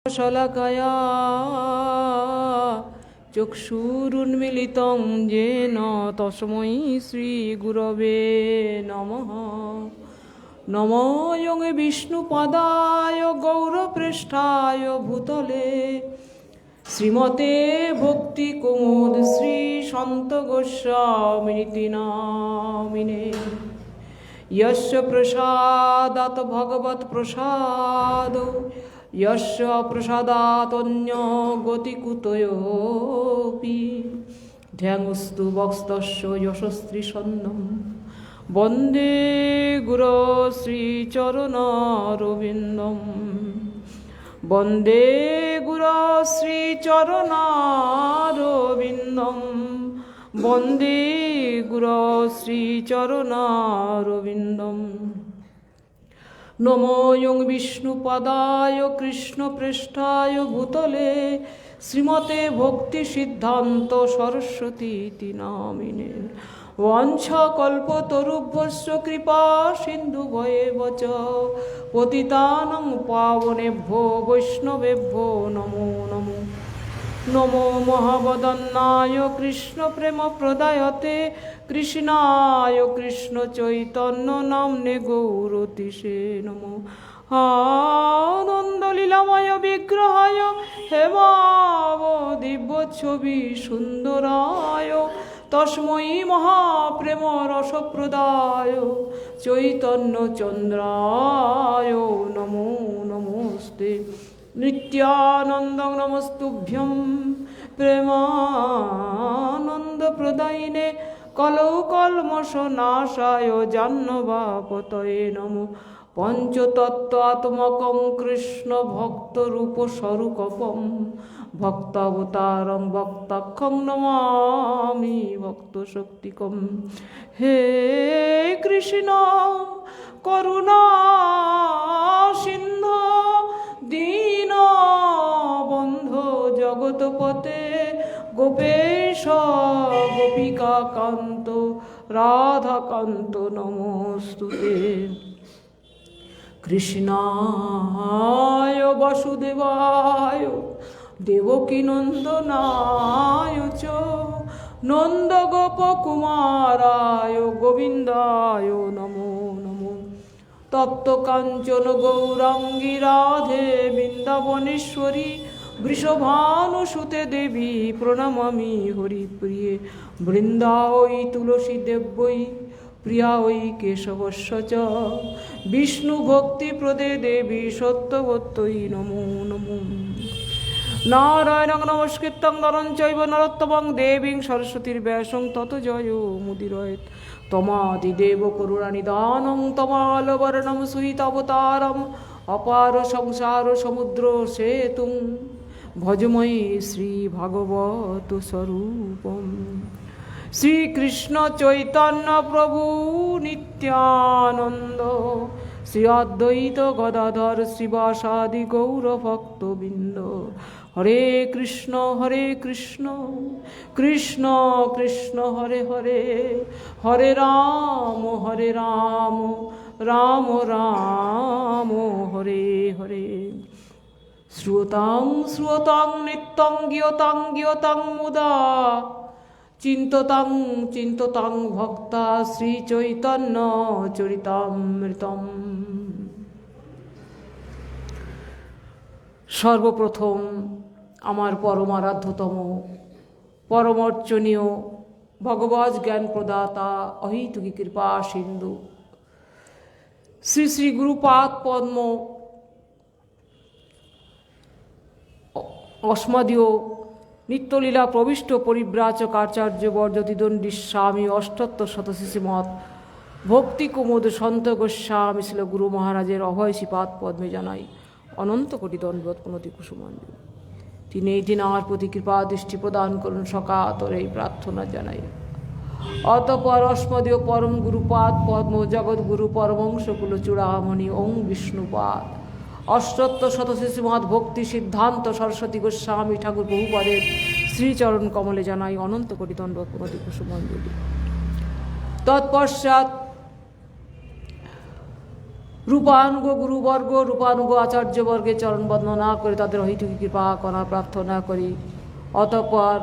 শলাকায়া চক্ষুরুন্মিলিতং যেন তস্मै শ্রীগুরবে নমঃ। নমো যং বিষ্ণুপদায় গৌরপৃষ্ঠায় ভূতলে শ্রীমতে ভক্তিকুমুদ শ্রী সন্ত গোস্বামিনিতি নামিনে। यस्य प्रसादात् भगवत् प्रसाद यस्य प्रसादात् अन्यो गतिकुतयोऽपि ध्यानस्तु भक्तस्य यशस्त्रीसन्नं वन्दे गुरो श्रीचरणारविन्दं। वन्दे गुरो श्रीचरणारविन्दं। वन्दे गुरो श्रीचरणारविन्दं। नमो यं विष्णुपदाय कृष्णपृष्ठाय भूतले श्रीमते भक्तिसिद्धान्त सरस्वतीति नामिने। वाञ्छाकल्पतरुभ्यश्च कृपा सिन्धुभ्येव च पतितानां पावनेभ्यो वैष्णवेभ्यो नमो नमो। नमो महावदन्नाय कृष्ण प्रेम प्रदायते कृष्णाय कृष्ण चैतन्य नाम्ने गौरतिसे नमो। आनंद लीलामय विग्रहाय हेमावदिव्यच्छवि सुंदराय तस्मै महाप्रेम रसप्रदाय चैतन्य चंद्राय नमो नमोस्ते। नित्यानन्दं नमस्तुभ्यं प्रेमानन्दप्रदायिने कलौ कल्मषनाशाय जाह्नवापतये नमो। पञ्चतत्त्वात्मकं कृष्णभक्तरूपस्वरूपं भक्तावतारं भक्ताख्यं नमामि भक्तशक्तिकं। हे कृष्ण करुणा सिन्धु दीनबन्धो जगत्पते गोपेश गोपिकान्त राधाकान्त नमोस्तुते। कृष्णाय वासुदेवाय देवकीनन्दनाय च नन्दगोपकुमाराय गोविन्दाय नमो नमो। तप्त कांचन गौरांगी राधे वृंदावनेश्वरी वृषभानुसुते देवी प्रणमामि हरिप्रिये। वृंदावै तुलसी देव्यै प्रियायै केशवस्य च विष्णुभक्तिप्रदे देवी सत्यवत्यै नमो नमो। नारायणं नमस्कृतं नरं चैव नरोत्तमं देवीं सरस्वतीं व्यासं ततो जयो मुदीरयेत्। तमादिदेव करुणानिधानं तमालवर्णं सुहितावतारम् अपार संसार समुद्र सेतुं भजमयि श्रीभागवत स्वरूपम्। श्रीकृष्ण चैतन्य प्रभु नित्यानंद श्री अद्वैत गदाधर श्रीवासादि गौरभक्तबिंद। हरे कृष्ण कृष्ण कृष्ण हरे हरे हरे राम राम राम हरे हरे। श्रुतां श्रुतां नित्यं गियतां गियतां मुदा चिन्ततां चिन्ततां भक्ता श्री चैतन्य चरितामृतम्। सर्वप्रथम आमार परमाराध्यतम परमर्चनीय भगवत ज्ञान प्रदाता अहितुकी कृपा सिंधु श्री श्री गुरुपाद पद्म अस्मदीय नित्यलीला प्रविष्ट परिव्राजक आचार्य वर्जतिदंडी स्वामी अष्टोत्तर शतशिशिमत भक्ति कुमुद सन्त गोस्वामी शिल गुरु महाराजेर अभय श्रीपाद पद्मे जानाई अनंत कोटि दंडवत पुनति कुसुमांजलि। তিনি এই দিন আমার প্রতি কৃপা দৃষ্টি প্রদান করুন সকাতরে এই প্রার্থনা জানাই। অতঃপর অস্মদীয় পরম গুরুপাদ পদ্ম জগৎগুরু পরমংশকুল চূড়ামণি ওং বিষ্ণুপাদ অষ্টোত্তর শতশিশিমৎ ভক্তি সিদ্ধান্ত সরস্বতী গোস্বামী ঠাকুর বহুপদের শ্রীচরণ কমলে জানাই অনন্ত কোটি দণ্ডবত পুনতি কুসুমাঞ্জলি। তৎপশ্চাৎ রূপানুগ গুরুবর্গ রূপানুগ আচার্যবর্গের চরণ বন্দনা করে তাদের অহিতুকী কৃপা কণা প্রার্থনা করি। অতঃপর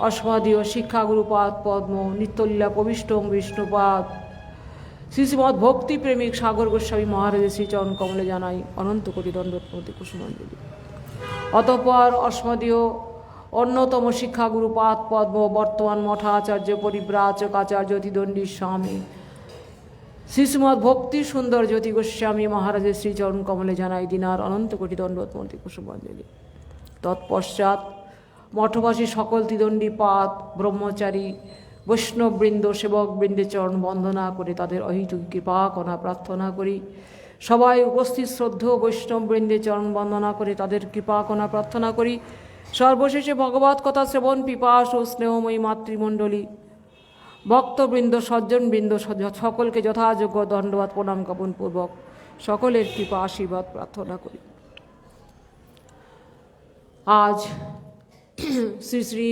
অস্মদীয় শিক্ষাগুরুপাদ পদ্ম নিত্যলীলা প্রবিষ্টং বিষ্ণুপাদ শ্রীশ্রীমৎ ভক্তিপ্রেমিক সাগর গোস্বামী মহারাজের শ্রীচরণ কমলে জানাই অনন্ত কোটি দণ্ডপ্রতি কুসুমাঞ্জলি। অতঃপর অস্মদীয় অন্যতম শিক্ষাগুরুপাদ পদ্ম বর্তমান মঠাচার্য পরিব্রাজক আচার্য অতিদণ্ডী স্বামী শ্রীশ্রীমৎ ভক্তি সুন্দর জ্যোতি গোস্বামী মহারাজের শ্রীচরণ কমলে জানাই দিনার অনন্ত কোটি দণ্ডপ্রতি কুসুমাঞ্জলি। তৎপশ্চাৎ মঠবাসী সকল ত্রিদণ্ডী পাদ ব্রহ্মচারী বৈষ্ণববৃন্দ সেবকবৃন্দের চরণ বন্দনা করে তাদের অহিতুকী কৃপা কণা প্রার্থনা করি। সবাই উপস্থিত শ্রদ্ধেয় বৈষ্ণববৃন্দের চরণ বন্দনা করে তাদের কৃপা কণা প্রার্থনা করি। সর্বশেষে ভগবৎ কথা শ্রবণ পিপাস ও স্নেহময়ী মাতৃমণ্ডলী ভক্তবৃন্দ সজ্জনবৃন্দ সকলকে যথাযোগ্য দণ্ডবাদ প্রণাম জ্ঞাপন পূর্বক সকলের কৃপা আশীর্বাদ প্রার্থনা করি। আজ শ্রী শ্রী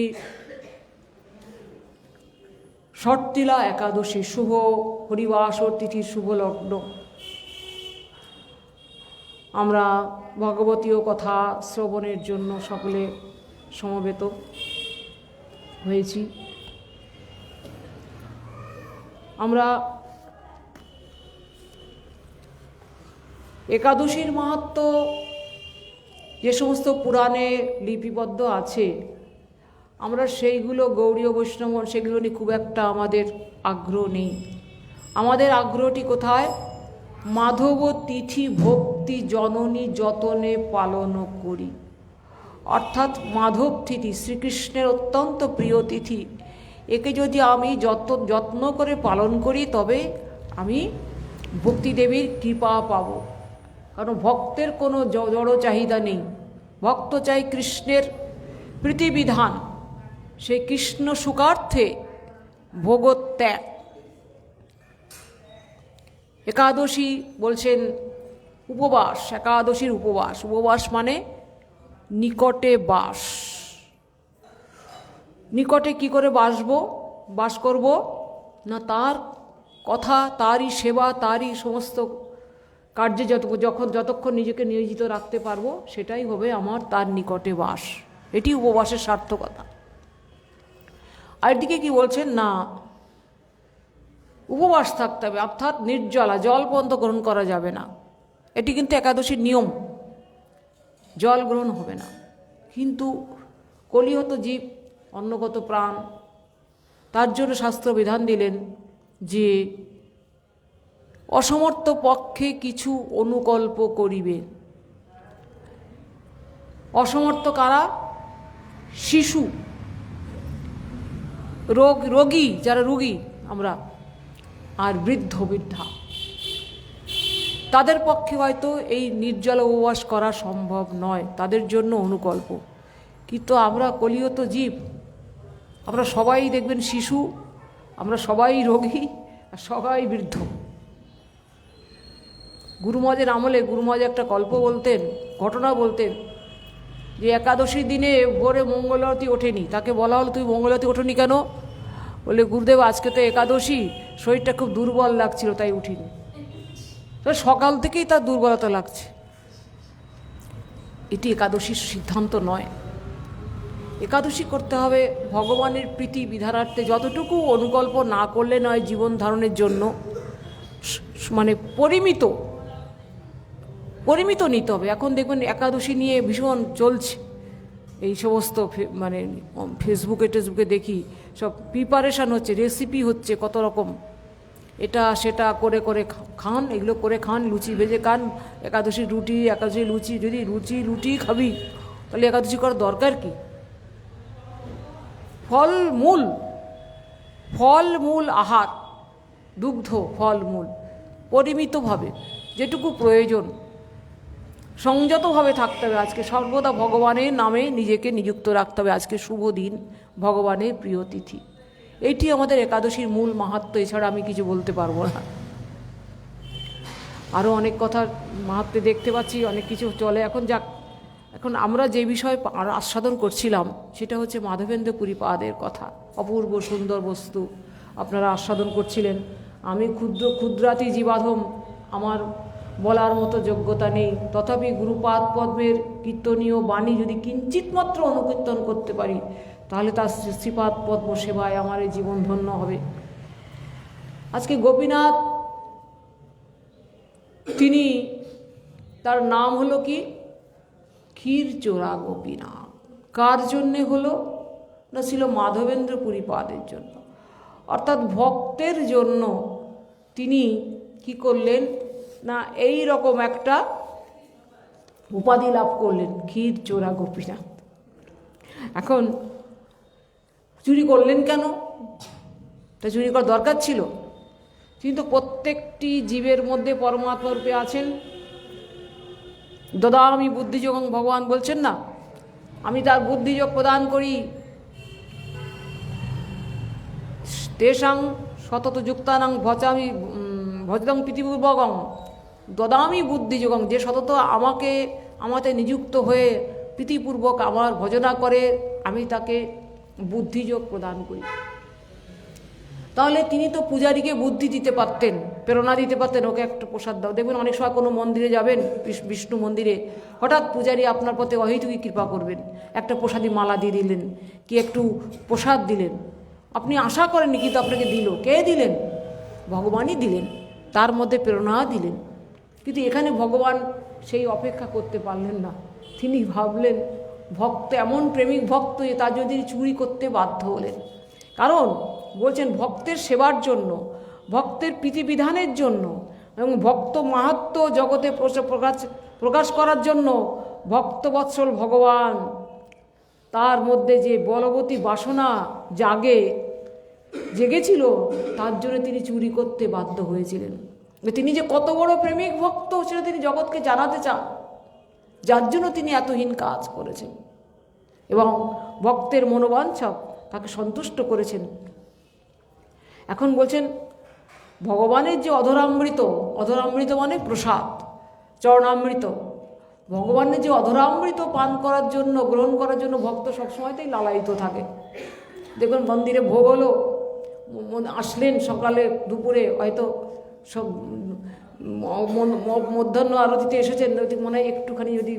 ষট্তিলা একাদশী শুভ হরিবাসর তিথির শুভ লগ্ন। আমরা ভগবতীয় কথা শ্রবণের জন্য সকলে সমবেত হয়েছি। আমরা একাদশীর মাহাত্ম্য যে সমস্ত পুরাণে লিপিবদ্ধ আছে আমরা সেইগুলো গৌড়ীয় বৈষ্ণব সেগুলো নিয়ে খুব একটা আমাদের আগ্রহ নেই। আমাদের আগ্রহটি কোথায়? মাধব তিথি ভক্তি জননী যতনে পালন করি, অর্থাৎ মাধব তিথি শ্রীকৃষ্ণের অত্যন্ত প্রিয় তিথি। একে যদি আমি যত্ন করে পালন করি তবে আমি ভক্তিদেবীর কৃপা পাব। কারণ ভক্তের কোনো জড় চাহিদা নেই, ভক্ত চাই কৃষ্ণের প্রীতিবিধান, সেই কৃষ্ণ সুখার্থে ভোগত্যাগ। একাদশী বলছেন উপবাস, একাদশীর উপবাস। উপবাস মানে নিকটে বাস। নিকটে কি করে বাস করব না? তার কথা, তারই সেবা, তারই সমস্ত কার্যে যতক্ষণ নিজেকে নিয়োজিত রাখতে পারবো সেটাই হবে আমার তার নিকটে বাস। এটি উপবাসের সার্থকতা। আর দিকে কি বলছেন না, উপবাস থাকতে হবে, অর্থাৎ নির্জলা, জল পর্যন্ত গ্রহণ করা যাবে না। এটি কিন্তু একাদশীর নিয়ম, জল গ্রহণ হবে না। কিন্তু কলিহত জীব, অন্নগত প্রাণ, তার জন্য শাস্ত্র বিধান দিলেন যে অসমর্থ পক্ষে কিছু অনুকল্প করিবে। অসমর্থ কারা? শিশু, রোগী, যারা রোগী আমরা, আর বৃদ্ধা, তাদের পক্ষে হয়তো এই নির্জল উপবাস করা সম্ভব নয়, তাদের জন্য অনুকল্প। কিন্তু আমরা কলিহত জীব, আমরা সবাই দেখবেন শিশু, আমরা সবাই রোগী, আর সবাই বৃদ্ধ। গুরুমহারাজের আমলে গুরুমহারাজ একটা গল্প বলতেন, ঘটনা বলতেন যে একাদশীর দিনে ভোরে মঙ্গলারতি ওঠেনি। তাকে বলা হলো, তুই মঙ্গলারতি ওঠেনি কেন? বলে, গুরুদেব আজকে তো একাদশী, শরীরটা খুব দুর্বল লাগছিল তাই উঠিনি। তো সকাল থেকেই তার দুর্বলতা লাগছে। এটি একাদশীর সিদ্ধান্ত নয়। একাদশী করতে হবে ভগবানের প্রীতি বিধানার্থে, যতটুকু অনুকল্প না করলে নয় জীবন ধারণের জন্য, মানে পরিমিত নিতে হবে। এখন দেখবেন একাদশী নিয়ে ভীষণ চলছে, এই সমস্ত মানে ফেসবুকে দেখি সব প্রিপারেশান হচ্ছে, রেসিপি হচ্ছে কত রকম, এটা সেটা করে খান, এগুলো করে খান, লুচি ভেজে খান, একাদশী রুটি, একাদশী লুচি। যদি রুটি খাবি তাহলে একাদশী করার দরকার কি? ফলমূল আহার, দুগ্ধ, ফলমূল পরিমিতভাবে যেটুকু প্রয়োজন, সংযতভাবে থাকতে হবে। আজকে সর্বদা ভগবানের নামে নিজেকে নিযুক্ত রাখতে হবে। আজকে শুভ দিন, ভগবানের প্রিয় তিথি, এটি আমাদের একাদশীর মূল মাহাত্ম্য। এছাড়া আমি কিছু বলতে পারবো না। আরও অনেক কথা মাহাত্ম্যে দেখতে পাচ্ছি, অনেক কিছু চলে। এখন আমরা যে বিষয় আস্বাদন করছিলাম সেটা হচ্ছে মাধবেন্দ্র পুরীপাদের কথা। অপূর্ব সুন্দর বস্তু আপনারা আস্বাদন করছিলেন। আমি ক্ষুদ্রাতি জীবাধম, আমার বলার মতো যোগ্যতা নেই, তথাপি গুরুপাদ পদ্মের কীর্তনীয় বাণী যদি কিঞ্চিত মাত্র অনুকীর্তন করতে পারি, তাহলে তার শ্রীপাদ পদ্ম সেবায় আমার এই জীবন ধন্য হবে। আজকে গোপীনাথ, তিনি, তার নাম হলো কি? ক্ষীরচোরা গোপীনাথ। কার জন্যে হলো না? ছিল মাধবেন্দ্র পুরীপাদের জন্য, অর্থাৎ ভক্তের জন্য তিনি কি করলেন না, এই রকম একটা উপাধি লাভ করলেন, ক্ষীরচোরা গোপীনাথ। এখন চুরি করলেন কেন? তা চুরি করার দরকার ছিল? কিন্তু প্রত্যেকটি জীবের মধ্যে পরমাত্মা রূপে আছেন। দদামি বুদ্ধিযোগং, ভগবান বলছেন না, আমি তার বুদ্ধিযোগ প্রদান করি। তেষাং সতত যুক্তানাং ভজামি ভজদং প্রীতিপূর্বকং দদামি বুদ্ধিযোগং, যে সতত আমাতে নিযুক্ত হয়ে প্রীতিপূর্বক আমার ভজনা করে, আমি তাকে বুদ্ধিযোগ প্রদান করি। তাহলে তিনি তো পূজারীকে বুদ্ধি দিতে পারতেন, প্রেরণা দিতে পারতেন, ওকে একটা প্রসাদ দাও। দেখবেন অনেক সময় কোনো মন্দিরে যাবেন, বিষ্ণু মন্দিরে, হঠাৎ পূজারী আপনার প্রতি অহেতুকই কৃপা করবেন, একটা প্রসাদী মালা দিয়ে দিলেন, কি একটু প্রসাদ দিলেন, আপনি আশা করেননি, কিন্তু আপনাকে দিল। কে দিলেন? ভগবানই দিলেন, তার মধ্যে প্রেরণা দিলেন। কিন্তু এখানে ভগবান সেই অপেক্ষা করতে পারলেন না। তিনি ভাবলেন ভক্ত এমন প্রেমিক ভক্ত যে তা যদি চুরি করতে বাধ্য হলেন। কারণ বলছেন ভক্তের সেবার জন্য, ভক্তের প্রীতিবিধানের জন্য এবং ভক্ত মাহাত্ম্য জগতে প্রকাশ করার জন্য ভক্তবৎসল ভগবান, তার মধ্যে যে বলবতী বাসনা জেগেছিল, তার জন্য তিনি চুরি করতে বাধ্য হয়েছিলেন। তিনি যে কত বড় প্রেমিক ভক্ত সেটা তিনি জগৎকে জানাতে চান, যার জন্য তিনি এতহীন কাজ করেছেন এবং ভক্তের মনোবাঞ্ছা তাকে সন্তুষ্ট করেছেন। এখন বলছেন ভগবানের যে অধরামৃত, অধরামৃত মানে প্রসাদ, চরণামৃত, ভগবানের যে অধরামৃত পান করার জন্য, গ্রহণ করার জন্য ভক্ত সবসময়তেই লালায়িত থাকে। দেখুন মন্দিরে ভোগ হলো, আসলেন সকালে দুপুরে, হয়তো সব মধ্যাহ্ন আরতিতে এসেছেন, মনে হয় একটুখানি যদি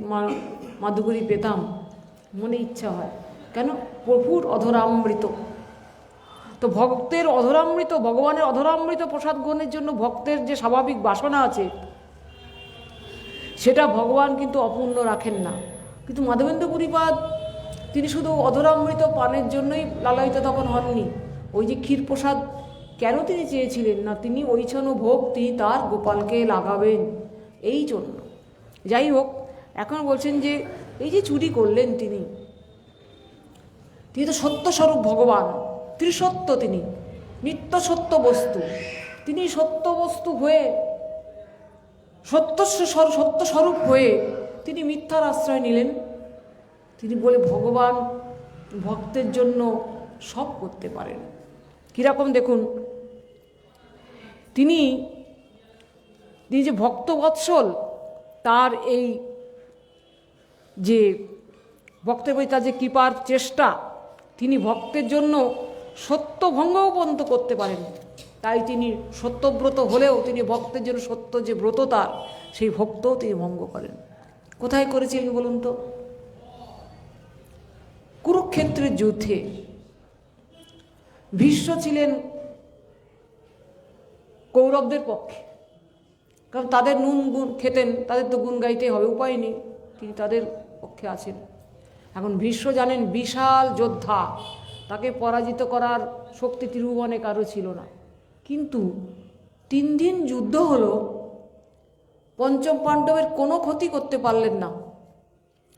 মাধুগুরি পেতাম, মনে ইচ্ছা হয়। কেন? প্রভুর অধরামৃত। তো ভক্তের অধরামৃত, ভগবানের অধরামৃত প্রসাদ গ্রহণের জন্য ভক্তের যে স্বাভাবিক বাসনা আছে, সেটা ভগবান কিন্তু অপূর্ণ রাখেন না। কিন্তু মাধবেন্দ্র পুরীপাদ তিনি শুধু অধরামৃত পানের জন্যই লালায়িত তখন হননি। ওই যে ক্ষীর প্রসাদ কেন তিনি চেয়েছিলেন না? তিনি ওইছন ভক্তি তার গোপালকে লাগাবেন, এই জন্য। যাই হোক, এখন বলছেন যে এই যে চুরি করলেন তিনি তো সত্যস্বরূপ ভগবান, ত্রিসত্য, তিনি নিত্য সত্য বস্তু। তিনি সত্য বস্তু হয়ে, সত্যস্বরূপ হয়ে তিনি মিথ্যার আশ্রয় নিলেন। তিনি বলে ভগবান ভক্তের জন্য সব করতে পারেন। কীরকম দেখুন, তিনি যে ভক্তবৎসল, তার এই যে ভক্তের প্রতি তার যে কৃপার চেষ্টা, তিনি ভক্তের জন্য সত্যভঙ্গও পর্যন্ত করতে পারেন। তাই তিনি সত্যব্রত হলেও তিনি ভক্তের জন্য সত্য যে ব্রত তার, সেই ভক্তও তিনি ভঙ্গ করেন। কোথায় করেছিলেন বলুন তো? কুরুক্ষেত্রের যুদ্ধে ভীষ্ম ছিলেন কৌরবদের পক্ষে, কারণ তাদের নুন গুণ খেতেন, তাদের তো গুণ গাইতে হবে, উপায় নেই, তিনি তাদের পক্ষে আছেন। এখন ভীষ্ম জানেন বিশাল যোদ্ধা, তাকে পরাজিত করার শক্তি ত্রিভুবনে কারো ছিল না। কিন্তু 3 দিন যুদ্ধ হলো, পঞ্চম পাণ্ডবের কোনো ক্ষতি করতে পারলেন না,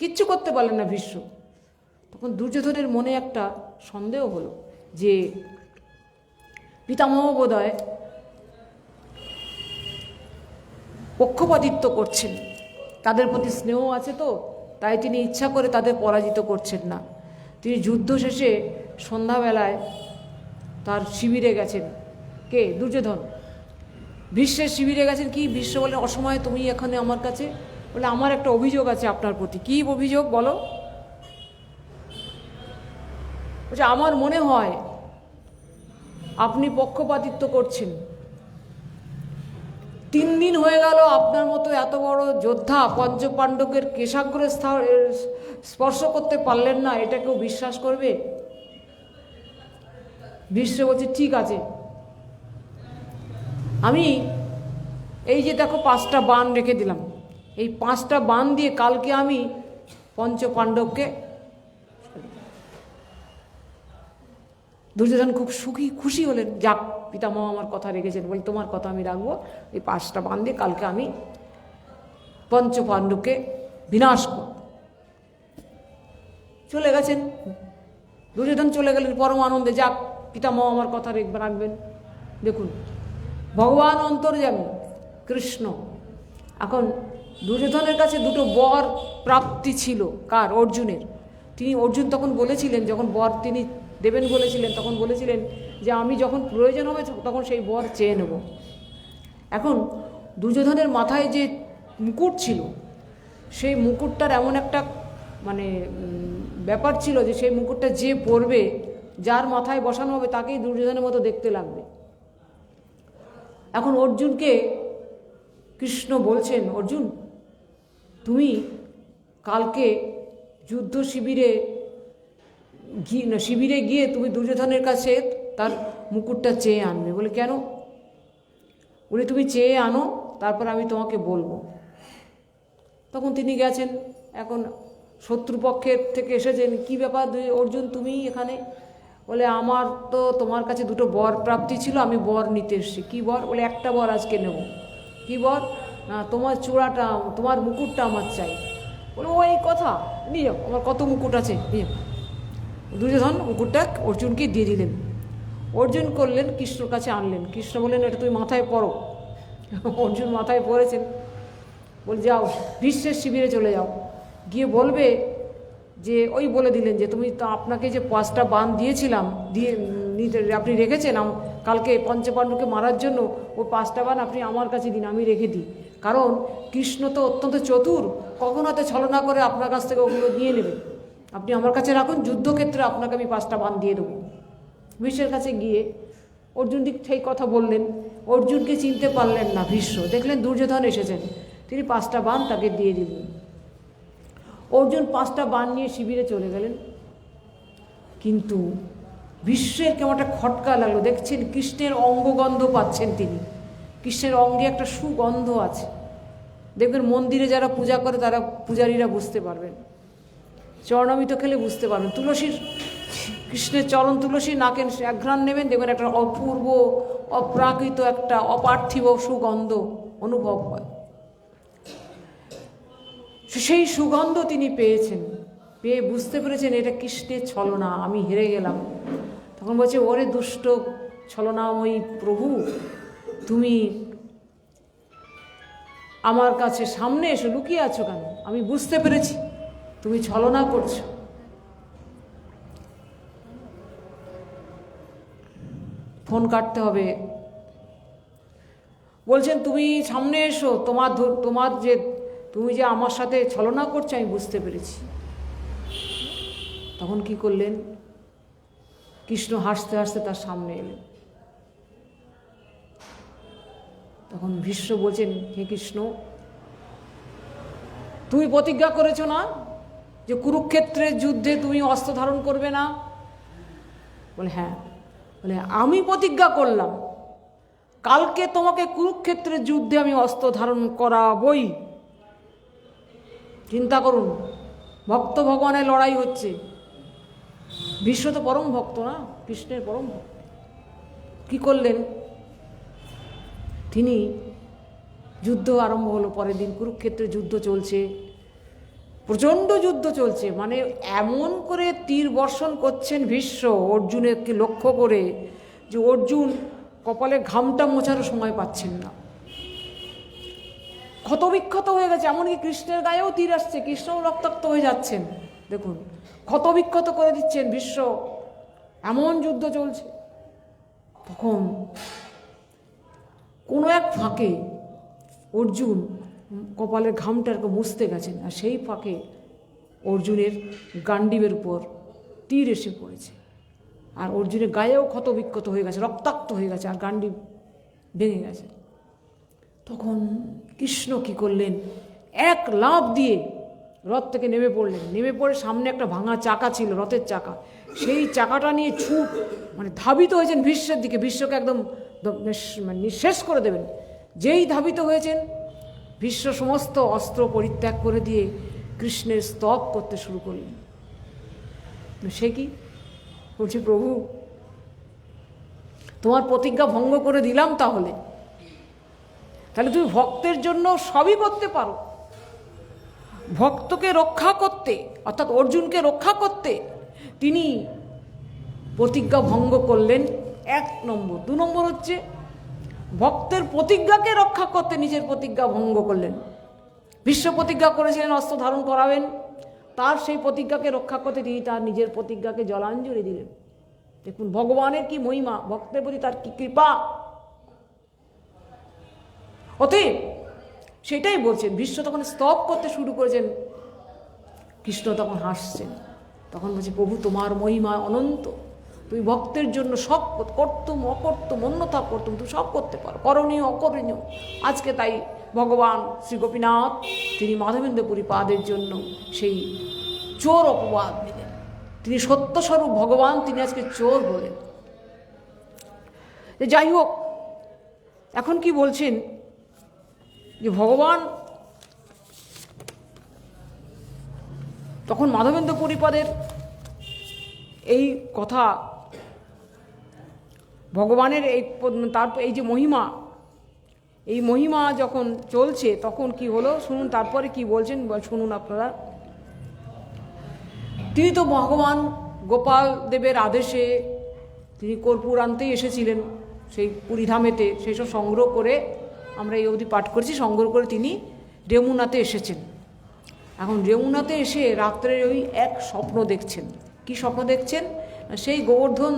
কিচ্ছু করতে পারলেন না ভীষ্ম। তখন দুর্যোধনের মনে একটা সন্দেহ হলো যে পিতামহ বোধহয় পক্ষপাতিত্ব করছেন, তাদের প্রতি স্নেহ আছে তো, তাই তিনি ইচ্ছা করে তাদের পরাজিত করছেন না। তিনি যুদ্ধ শেষে সন্ধ্যাবেলায় তার শিবিরে গেছেন। কে? দুর্যোধন ভীষ্মের শিবিরে গেছেন। কি? ভীষ্ম বলেন অসময়ে তুমি এখানে আমার কাছে? বলে আমার একটা অভিযোগ আছে আপনার প্রতি। কি অভিযোগ বলো? বলছে আমার মনে হয় আপনি পক্ষপাতিত্ব করছেন। 3 দিন হয়ে গেল আপনার মতো এত বড় যোদ্ধা পঞ্চপাণ্ডবের কেশাগ্রে স্পর্শ করতে পারলেন না, এটা কেউ বিশ্বাস করবে? ভীষ্ম বলছে ঠিক আছে, আমি এই যে দেখো 5টা বাণ রেখে দিলাম, এই 5টা বাণ দিয়ে কালকে আমি পঞ্চপাণ্ডবকে। দুর্যোধন খুব খুশি হলেন, যাক পিতামহ আমার কথা রেখেছেন, বলে তোমার কথা আমি রাখবো, এই 5টা বাণ দিয়ে কালকে আমি পঞ্চপাণ্ডবকে বিনাশ করব। চলে গেছেন দুর্যোধন, চলে গেলেন পরম আনন্দে, যাক পিতামহ আমার কথা রাখবেন। দেখুন ভগবান অন্তর্যামী কৃষ্ণ। এখন দুর্যোধনের কাছে 2টো বর প্রাপ্তি ছিল, কার? অর্জুনের। অর্জুন তখন বলেছিলেন, যখন বর তিনি দেবেন বলেছিলেন, তখন বলেছিলেন যে আমি যখন প্রয়োজন হবে তখন সেই বর চেয়ে নেব। এখন দুর্যোধনের মাথায় যে মুকুট ছিল, সেই মুকুটটার এমন একটা মানে ব্যাপার ছিল যে সেই মুকুটটা যে পরবে, যার মাথায় বসানো হবে তাকেই দুর্যোধনের মতো দেখতে লাগবে। এখন অর্জুনকে কৃষ্ণ বলছেন, অর্জুন তুমি কালকে যুদ্ধ শিবিরে গিয়ে তুমি দুর্যোধনের কাছে তার মুকুটটা চেয়ে আনবে। বলে কেন? বলে তুমি চেয়ে আনো, তারপর আমি তোমাকে বলবো। তখন তিনি গেছেন, এখন শত্রুপক্ষের থেকে এসেছেন, কি ব্যাপার অর্জুন তুমি এখানে? বলে আমার তো তোমার কাছে 2টো বর প্রাপ্তি ছিল, আমি বর নিতে এসেছি। কী বর? বলে একটা বর আজকে নেব। কী বর? না তোমার চূড়াটা, তোমার মুকুটটা আমার চাই। বলে ওই কথা, নিয়ে যাও, আমার কত মুকুট আছে, নিয়ে যাও। দুর্যোধন মুকুটটা অর্জুনকে দিয়ে দিলেন। অর্জুন করলেন, কৃষ্ণর কাছে আনলেন। কৃষ্ণ বললেন এটা তুমি মাথায় পরো। অর্জুন মাথায় পরেছেন। বলে যাও ভীষ্মের শিবিরে চলে যাও, গিয়ে বলবে যে ওই বলে দিলেন যে তুমি তো আপনাকে যে 5টা বাণ দিয়েছিলাম, আপনি রেখেছেন কালকে পঞ্চপাণ্ডবকে মারার জন্য, ও 5টা বাণ আপনি আমার কাছে দিন, আমি রেখে দিই। কারণ কৃষ্ণ তো অত্যন্ত চতুর, কখনো হয়তো ছলনা করে আপনার কাছ থেকে ওগুলো নিয়ে নেবে। আপনি আমার কাছে রাখুন, যুদ্ধক্ষেত্রে আপনাকে আমি 5টা বাণ দিয়ে দেবো। ভীষ্মের কাছে গিয়ে অর্জুন সেই কথা বললেন। অর্জুনকে চিনতে পারলেন না ভীষ্ম, দেখলেন দুর্যোধন এসেছেন, তিনি 5টা বাণ তাকে দিয়ে দিলেন। অর্জুন 5টা বাণ নিয়ে শিবিরে চলে গেলেন। কিন্তু ভীষ্মের কেমন একটা খটকা লাগলো, দেখছেন কৃষ্ণের অঙ্গগন্ধ পাচ্ছেন তিনি, কৃষ্ণের অঙ্গে একটা সুগন্ধ আছে। দেখবেন মন্দিরে যারা পূজা করে তারা পূজারীরা বুঝতে পারবেন, চরণামৃত খেলে বুঝতে পারবেন। তুলসীর, কৃষ্ণের চরণ তুলসী নাকেন একঘ্রাণ নেবেন, দেখবেন একটা অপূর্ব অপ্রাকৃত একটা অপার্থিব সুগন্ধ অনুভব হয়। সেই সুগন্ধ তিনি পেয়েছেন, পেয়ে বুঝতে পেরেছেন এটা কৃষ্ণের ছলনা, আমি হেরে গেলাম। তখন বলছে ওরে দুষ্ট ছলনাময়ী প্রভু, তুমি আমার কাছে সামনে এসে লুকিয়ে আছো কেন? আমি বুঝতে পেরেছি তুমি ছলনা করছো। ফোন কাটতে হবে। বলছেন তুমি সামনে এসো, তোমার যে তুমি যে আমার সাথে ছলনা করছো আমি বুঝতে পেরেছি। তখন কি করলেন? কৃষ্ণ হাসতে হাসতে তার সামনে এলেন। তখন ভীষ্ম বলছেন, হে কৃষ্ণ, তুমি প্রতিজ্ঞা করেছো না যে কুরুক্ষেত্রের যুদ্ধে তুমি অস্ত্র ধারণ করবে না? বলে হ্যাঁ। বলে আমি প্রতিজ্ঞা করলাম কালকে তোমাকে কুরুক্ষেত্রের যুদ্ধে আমি অস্ত্র ধারণ করাবই। চিন্তা করুন, ভক্ত ভগবানের লড়াই হচ্ছে। ভীষ্ম তো পরম ভক্ত না, কৃষ্ণের পরম ভক্ত। কী করলেন তিনি? যুদ্ধ আরম্ভ হলো পরের দিন, কুরুক্ষেত্রে যুদ্ধ চলছে, প্রচণ্ড যুদ্ধ চলছে। মানে এমন করে তীর বর্ষণ করছেন ভীষ্ম অর্জুনকে লক্ষ্য করে যে অর্জুন কপালে ঘামটা মোছারও সময় পাচ্ছেন না, ক্ষতবিক্ষত হয়ে গেছে। এমনকি কৃষ্ণের গায়েও তীর আসছে, কৃষ্ণও রক্তাক্ত হয়ে যাচ্ছেন। দেখুন ক্ষতবিক্ষত করে দিচ্ছেন ভীষ্ম, এমন যুদ্ধ চলছে। তখন কোনো এক ফাঁকে অর্জুন কপালের ঘামটা মুছতে গেছেন, আর সেই ফাঁকে অর্জুনের গান্ডীবের উপর তীর এসে পড়েছে, আর অর্জুনের গায়েও ক্ষতবিক্ষত হয়ে গেছে, রক্তাক্ত হয়ে গেছে, আর গান্ডীব ভেঙে গেছে। তখন কৃষ্ণ কি করলেন, এক লাফ দিয়ে রথ থেকে নেমে পড়লেন। নেমে পড়ে সামনে একটা ভাঙা চাকা ছিল, রথের চাকা, সেই চাকাটা নিয়ে ছুট মানে ধাবিত হয়েছেন ভীষ্মের দিকে। ভীষ্মকে একদম নিঃশেষ করে দেবেন। যেই ধাবিত হয়েছেন, ভীষ্ম সমস্ত অস্ত্র পরিত্যাগ করে দিয়ে কৃষ্ণের স্তব করতে শুরু করলেন। সে কি বলছে, প্রভু তোমার প্রতিজ্ঞা ভঙ্গ করে দিলাম, তাহলে তুমি ভক্তের জন্য সবই করতে পারো। ভক্তকে রক্ষা করতে, অর্থাৎ অর্জুনকে রক্ষা করতে তিনি প্রতিজ্ঞা ভঙ্গ করলেন, 1 নম্বর। 2 নম্বর হচ্ছে ভক্তের প্রতিজ্ঞাকে রক্ষা করতে নিজের প্রতিজ্ঞা ভঙ্গ করলেন। ভীষ্ম প্রতিজ্ঞা করেছিলেন অস্ত্র ধারণ করাবেন, তার সেই প্রতিজ্ঞাকে রক্ষা করতে তিনি তার নিজের প্রতিজ্ঞাকে জলাঞ্জলি দিলেন। দেখুন ভগবানের কি মহিমা, ভক্তের প্রতি তার কি কৃপা। অতএব সেটাই বলছেন, ভীষ্ম তখন স্তব করতে শুরু করেছেন, কৃষ্ণ তখন হাসছেন। তখন বলছে, প্রভু তোমার মহিমা অনন্ত, তুমি ভক্তের জন্য সব করতুম অকর্তুম অন্যথা করতুম, তুমি সব করতে পারো, করণীয় অকরণীয়। আজকে তাই ভগবান শ্রী গোপীনাথ তিনি মাধবেন্দ্র পুরী পাদের জন্য সেই চোর অপবাদ দিলেন। তিনি সত্যস্বরূপ ভগবান, তিনি আজকে চোর বলেন। যাই হোক, এখন কি বলছেন যে ভগবান তখন মাধবেন্দ্র পরিপাদের এই কথা, ভগবানের এই তারপর এই যে মহিমা, এই মহিমা যখন চলছে তখন কি হলো শুনুন। তারপরে কি বলছেন শুনুন আপনারা। তিনি তো ভগবান গোপাল দেবের আদেশে তিনি কর্পূর আনতেই এসেছিলেন সেই পুরীধামেতে, সেই সব সংগ্রহ করে আমরা এই অবধি পাঠ করেছি, সংগ্রহ করে তিনি রেমুনাতে এসেছেন। এখন রেমুনাতে এসে রাত্রে ওই এক স্বপ্ন দেখছেন। কি স্বপ্ন দেখছেন? সেই গোবর্ধন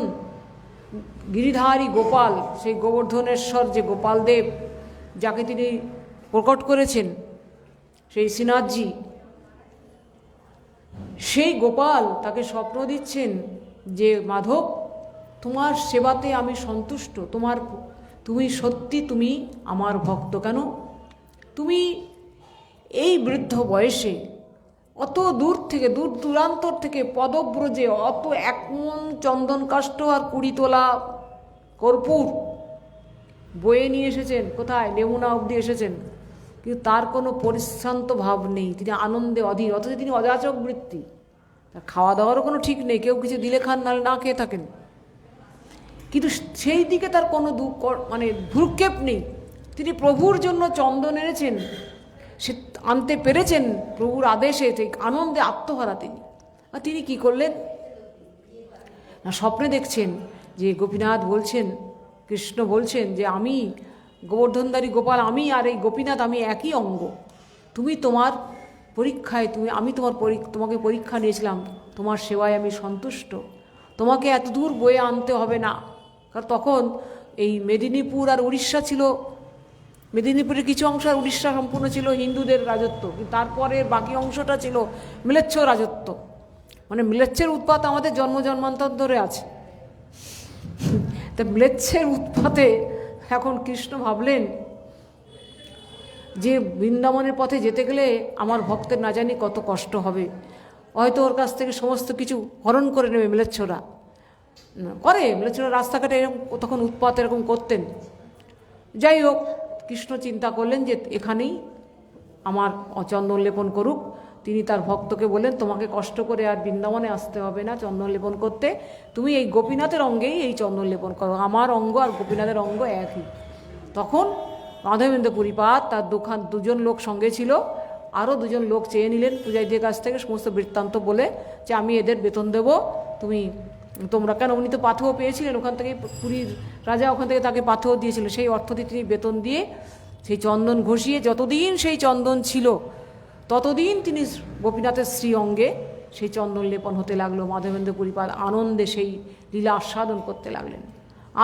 গিরিধারী গোপাল, সেই গোবর্ধনেশ্বর যে গোপালদেব যাকে তিনি প্রকট করেছেন, সেই শ্রীনাথজি, সেই গোপাল তাকে স্বপ্ন দিচ্ছেন যে মাধব তোমার সেবাতে আমি সন্তুষ্ট, তুমি সত্যি তুমি আমার ভক্ত। কেন তুমি এই বৃদ্ধ বয়সে অত দূর থেকে, দূর দূরান্তর থেকে পদব্রজে অত 1 মণ চন্দন কাষ্ঠ আর 20 তোলা কর্পূর বয়ে নিয়ে এসেছেন। কোথায়? লেমুনা অবধি এসেছেন, কিন্তু তার কোনো পরিশ্রান্ত ভাব নেই, তিনি আনন্দে অধীর। অথচ তিনি অযাচক বৃত্তি, তার খাওয়া দাওয়ারও কোনো ঠিক নেই, কেউ কিছু দিলে খান, নাহলে না খেয়ে থাকেন। কিন্তু সেই দিকে তার কোনো ভ্রুক্ষেপ নেই। তিনি প্রভুর জন্য চন্দন এনেছেন, সে আনতে পেরেছেন প্রভুর আদেশে, সেই আনন্দে আত্মহারা তিনি। আর তিনি কি করলেন না, স্বপ্নে দেখছেন যে গোপীনাথ বলছেন, কৃষ্ণ বলছেন যে আমি গোবর্ধনধারী গোপাল, আমি আর এই গোপীনাথ আমি একই অঙ্গ। তুমি তোমার পরীক্ষায়, তোমাকে পরীক্ষা নিয়েছিলাম, তোমার সেবায় আমি সন্তুষ্ট, তোমাকে এত দূর বয়ে আনতে হবে না। কারণ তখন এই মেদিনীপুর আর উড়িষ্যা ছিল, মেদিনীপুরের কিছু অংশ আর উড়িষ্যা সম্পূর্ণ ছিল হিন্দুদের রাজত্ব, কিন্তু তারপরে বাকি অংশটা ছিল ম্লেচ্ছ রাজত্ব। মানে ম্লেচ্ছের উৎপাত আমাদের জন্মান্তর ধরে আছে। তা ম্লেচ্ছের উৎপাতে এখন কৃষ্ণ ভাবলেন যে বৃন্দাবনের পথে যেতে গেলে আমার ভক্তের না জানি কত কষ্ট হবে, হয়তো ওর কাছ থেকে সমস্ত কিছু হরণ করে নেবে ম্লেচ্ছরা। ম্লেচ্ছরা রাস্তাঘাটে এরকম তখন উৎপাত এরকম করতেন। যাই হোক, কৃষ্ণ চিন্তা করলেন যে এখানেই আমার চন্দন লেপন করুক। তিনি তার ভক্তকে বললেন, তোমাকে কষ্ট করে আর বৃন্দাবনে আসতে হবে না চন্দন লেপন করতে, তুমি এই গোপীনাথের অঙ্গেই এই চন্দন লেপন করো, আমার অঙ্গ আর গোপীনাথের অঙ্গ একই। তখন মাধবেন্দ্র পুরীপাদ তার 2জন লোক সঙ্গে ছিল, আরও 2জন লোক চেয়ে নিলেন পূজারীদের কাছ থেকে সমস্ত বৃত্তান্ত বলে যে আমি এদের বেতন দেব, তোমরা কেন, উনি তো পাথেয় পেয়েছিলেন ওখান থেকে, পুরীর রাজা ওখান থেকে তাকে পাথেয় দিয়েছিল, সেই অর্থ দিয়ে তিনি বেতন দিয়ে সেই চন্দন ঘষিয়ে, যতদিন সেই চন্দন ছিল ততদিন তিনি গোপীনাথের শ্রী অঙ্গে সেই চন্দন লেপন হতে লাগলো। মাধবেন্দ্র পুরীপাদ আনন্দে সেই লীলা আস্বাদন করতে লাগলেন।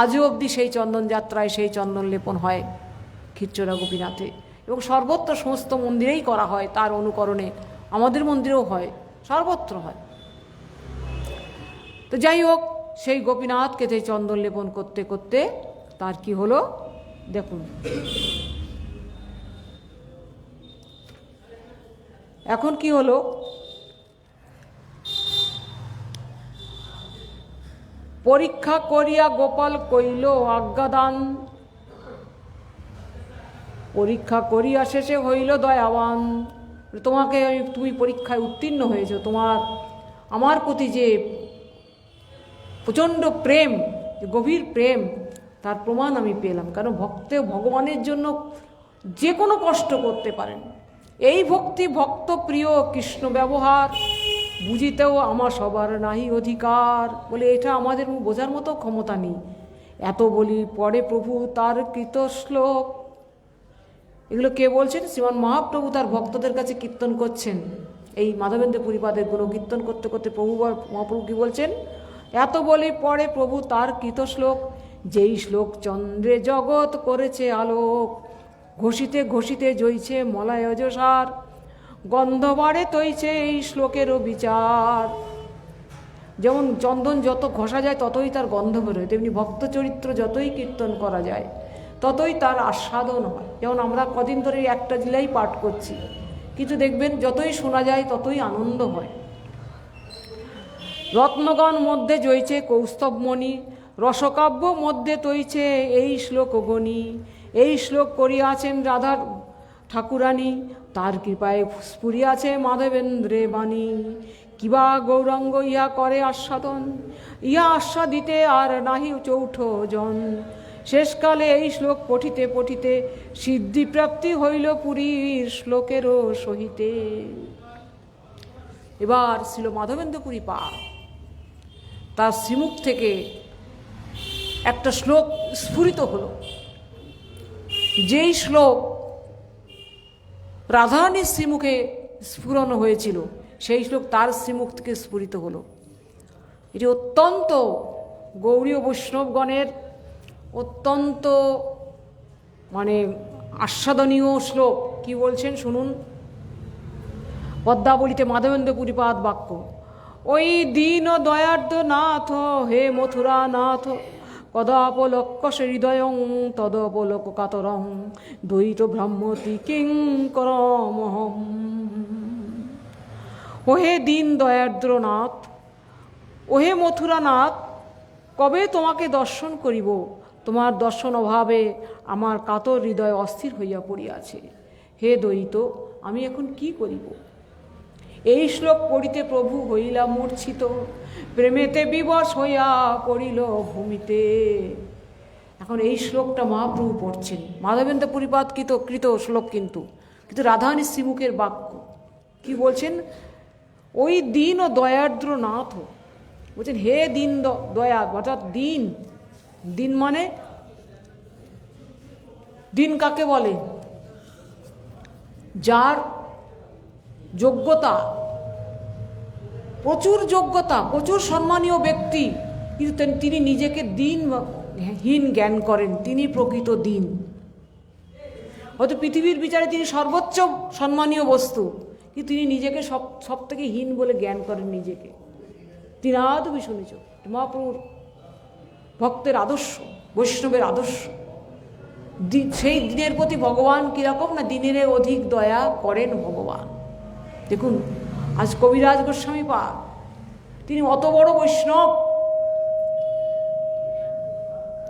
আজও অবধি সেই চন্দন যাত্রায় সেই চন্দন লেপন হয় ক্ষীরচোরা গোপীনাথে, এবং সর্বত্র সমস্ত মন্দিরেই করা হয় তার অনুকরণে, আমাদের মন্দিরেও হয়, সর্বত্র হয়। তো যাই হোক, সেই গোপীনাথকে সেই চন্দন লেপন করতে করতে তার কি হলো দেখুন। এখন কি হলো, পরীক্ষা করিয়া গোপাল কইল আজ্ঞাদান, পরীক্ষা করিয়া শেষে হইল দয়াবান। তুমি পরীক্ষায় উত্তীর্ণ হয়েছ, তোমার আমার প্রতি যে প্রচণ্ড প্রেম, যে গভীর প্রেম, তার প্রমাণ আমি পেলাম। কারণ ভগবানের জন্য যে কোনো কষ্ট করতে পারেন। এই ভক্তি ভক্ত প্রিয় কৃষ্ণ ব্যবহার, বুঝিতেও আমার সবার নাহি অধিকার। বলে এটা আমাদের বোঝার মতো ক্ষমতা নেই। এত বলি পরে প্রভু তার কৃত শ্লোক। এগুলো কে বলছেন? শ্রীমান মহাপ্রভু তার ভক্তদের কাছে কীর্তন করছেন। এই মাধবেন্দ্র পুরীপাদের গুণ কীর্তন করতে করতে মহাপ্রভু কি বলছেন? এত বলি পরে প্রভু তার কৃত শ্লোক, যেই শ্লোক চন্দ্রে জগৎ করেছে আলোক, ঘষিতে ঘষিতে জইছে মলায় অজসার, গন্ধবারে তৈছে এই শ্লোকেরও বিচার। যেমন চন্দন যত ঘষা যায় ততই তার গন্ধ বেরোয়, তেমনি ভক্ত চরিত্র যতই কীর্তন করা যায় ততই তার আস্বাদন হয়। যেমন আমরা কদিন ধরে একটা জিলাই পাঠ করছি, কিন্তু দেখবেন যতই শোনা যায় ততই আনন্দ হয়। রত্নগণ মধ্যে জইছে কৌস্তবমণি, রসকাব্য মধ্যে তৈছে এই শ্লোক গণি। এই শ্লোক করিয়াছেন রাধার ঠাকুরানী, তার কৃপায় স্ফুরিয়াছে মাধবেন্দ্রে বাণী। কিবা গৌরাঙ্গ ইহা করে আস্বাদন, ইহা আস্বাদিতে আর নাহি চৌঠ জন। শেষকালে এই শ্লোক পঠিতে পঠিতে সিদ্ধিপ্রাপ্তি হইল পুরীর শ্লোকেরও সহিতে। এবার ছিল মাধবেন্দ্র পুরী পাদ, তার শ্রীমুখ থেকে একটা শ্লোক স্ফুরিত হলো। যেই শ্লোক রাধারানীর শ্রীমুখে স্ফুরণ হয়েছিল, সেই শ্লোক তার শ্রীমুখ থেকে স্ফুরিত হলো। এটি অত্যন্ত গৌড়ীয় বৈষ্ণবগণের অত্যন্ত আস্বাদনীয় শ্লোক। কি বলছেন শুনুন, পদ্মাবলিতে মাধবেন্দ্র পুরীপাদ বাক্য। ওই দীন দয়ার্দ নাথ হে মথুরা নাথ, কদাপলক্ষ হৃদয়ং তদপলোক কাতরং, দ্বৈত ভ্রাম্যতি কিঙ্করমহম। ওহে দীন দয়ার্দ্র নাথ, ওহে মথুরা নাথ, কবে তোমাকে দর্শন করিব? তোমার দর্শন অভাবে আমার কাতর হৃদয় অস্থির হইয়া পড়িয়াছে। হে দ্বৈত, আমি এখন কি করিব? এই শ্লোক পড়িতে প্রভু হইলা মূর্ছিত, প্রেমেতে বিবশ হইয়া পড়িল ভূমিতে। এখন এই শ্লোকটা মহাপ্রভু পড়ছেন, মাধবেন্দ্র পুরীপাদ কৃত শ্লোক, কিন্তু রাধারানীর শ্রীমুখের বাক্য। কি বলছেন? ওই দীন ও দয়ার্দ্র নাথ, বলছেন হে দীন দয়া, অর্থাৎ দিন। দিন মানে দিন কাকে বলে? যার যোগ্যতা, প্রচুর যোগ্যতা, প্রচুর সম্মানীয় ব্যক্তি, কিন্তু তিনি নিজেকে দিনহীন জ্ঞান করেন, তিনি প্রকৃত দিন। হয়তো পৃথিবীর বিচারে তিনি সর্বোচ্চ সম্মানীয় বস্তু, কিন্তু তিনি নিজেকে সব থেকে হীন বলে জ্ঞান করেন নিজেকে। তিনি তুমি শুনেছ মহাপ্রভুর ভক্তের আদর্শ, বৈষ্ণবের আদর্শ। সেই দিনের প্রতি ভগবান কীরকম না, দিনের অধিক দয়া করেন ভগবান। দেখুন আজ কবিরাজ গোস্বামী পাদ, তিনি অত বড় বৈষ্ণব,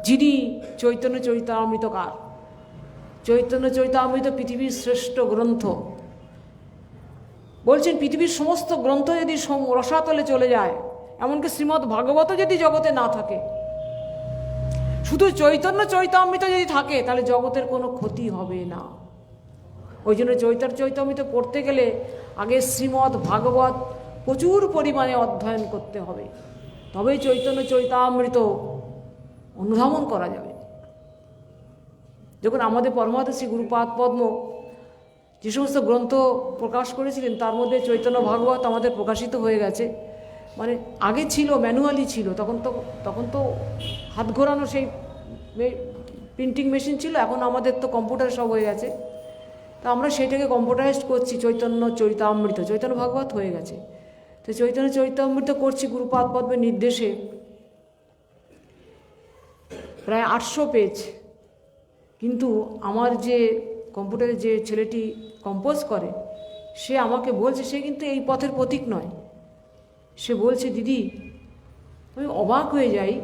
যিনি চৈতন্য চরিতামৃতকার। চৈতন্য চরিতামৃত পৃথিবীর শ্রেষ্ঠ গ্রন্থ। বলছেন পৃথিবীর সমস্ত গ্রন্থ যদি রসাতলে চলে যায়, এমনকি শ্রীমদ্ ভাগবত যদি জগতে না থাকে, শুধু চৈতন্য চরিতামৃত যদি থাকে, তাহলে জগতের কোনো ক্ষতি হবে না। ওই জন্য চৈতন্য চরিতামৃত পড়তে গেলে আগে শ্রীমদ্ ভাগবত প্রচুর পরিমাণে অধ্যয়ন করতে হবে, তবেই চৈতন্য চরিতামৃত অনুধাবন করা যাবে। যখন আমাদের পরমাত্মা শ্রী গুরুপাদ পদ্ম যে সমস্ত গ্রন্থ প্রকাশ করেছিলেন, তার মধ্যে চৈতন্য ভাগবত আমাদের প্রকাশিত হয়ে গেছে। আগে ছিল ম্যানুয়ালি ছিল, তখন তো হাত ঘোরানো সেই প্রিন্টিং মেশিন ছিল। এখন আমাদের তো কম্পিউটার সব হয়ে গেছে, তা আমরা সেটাকে কম্পিউটারাইজড করছি। চৈতন্য চরিতামৃত, চৈতন্য ভাগবত হয়ে গেছে, তো চৈতন্য চরিতামৃত করছি গুরুপাদ পদ্মের নির্দেশে। প্রায় 800 পেজ, কিন্তু আমার যে কম্পিউটারে যে ছেলেটি কম্পোজ করে, সে আমাকে বলছে, সে কিন্তু এই পথের প্রতীক নয়, সে বলছে দিদি আমি অবাক হয়ে যাই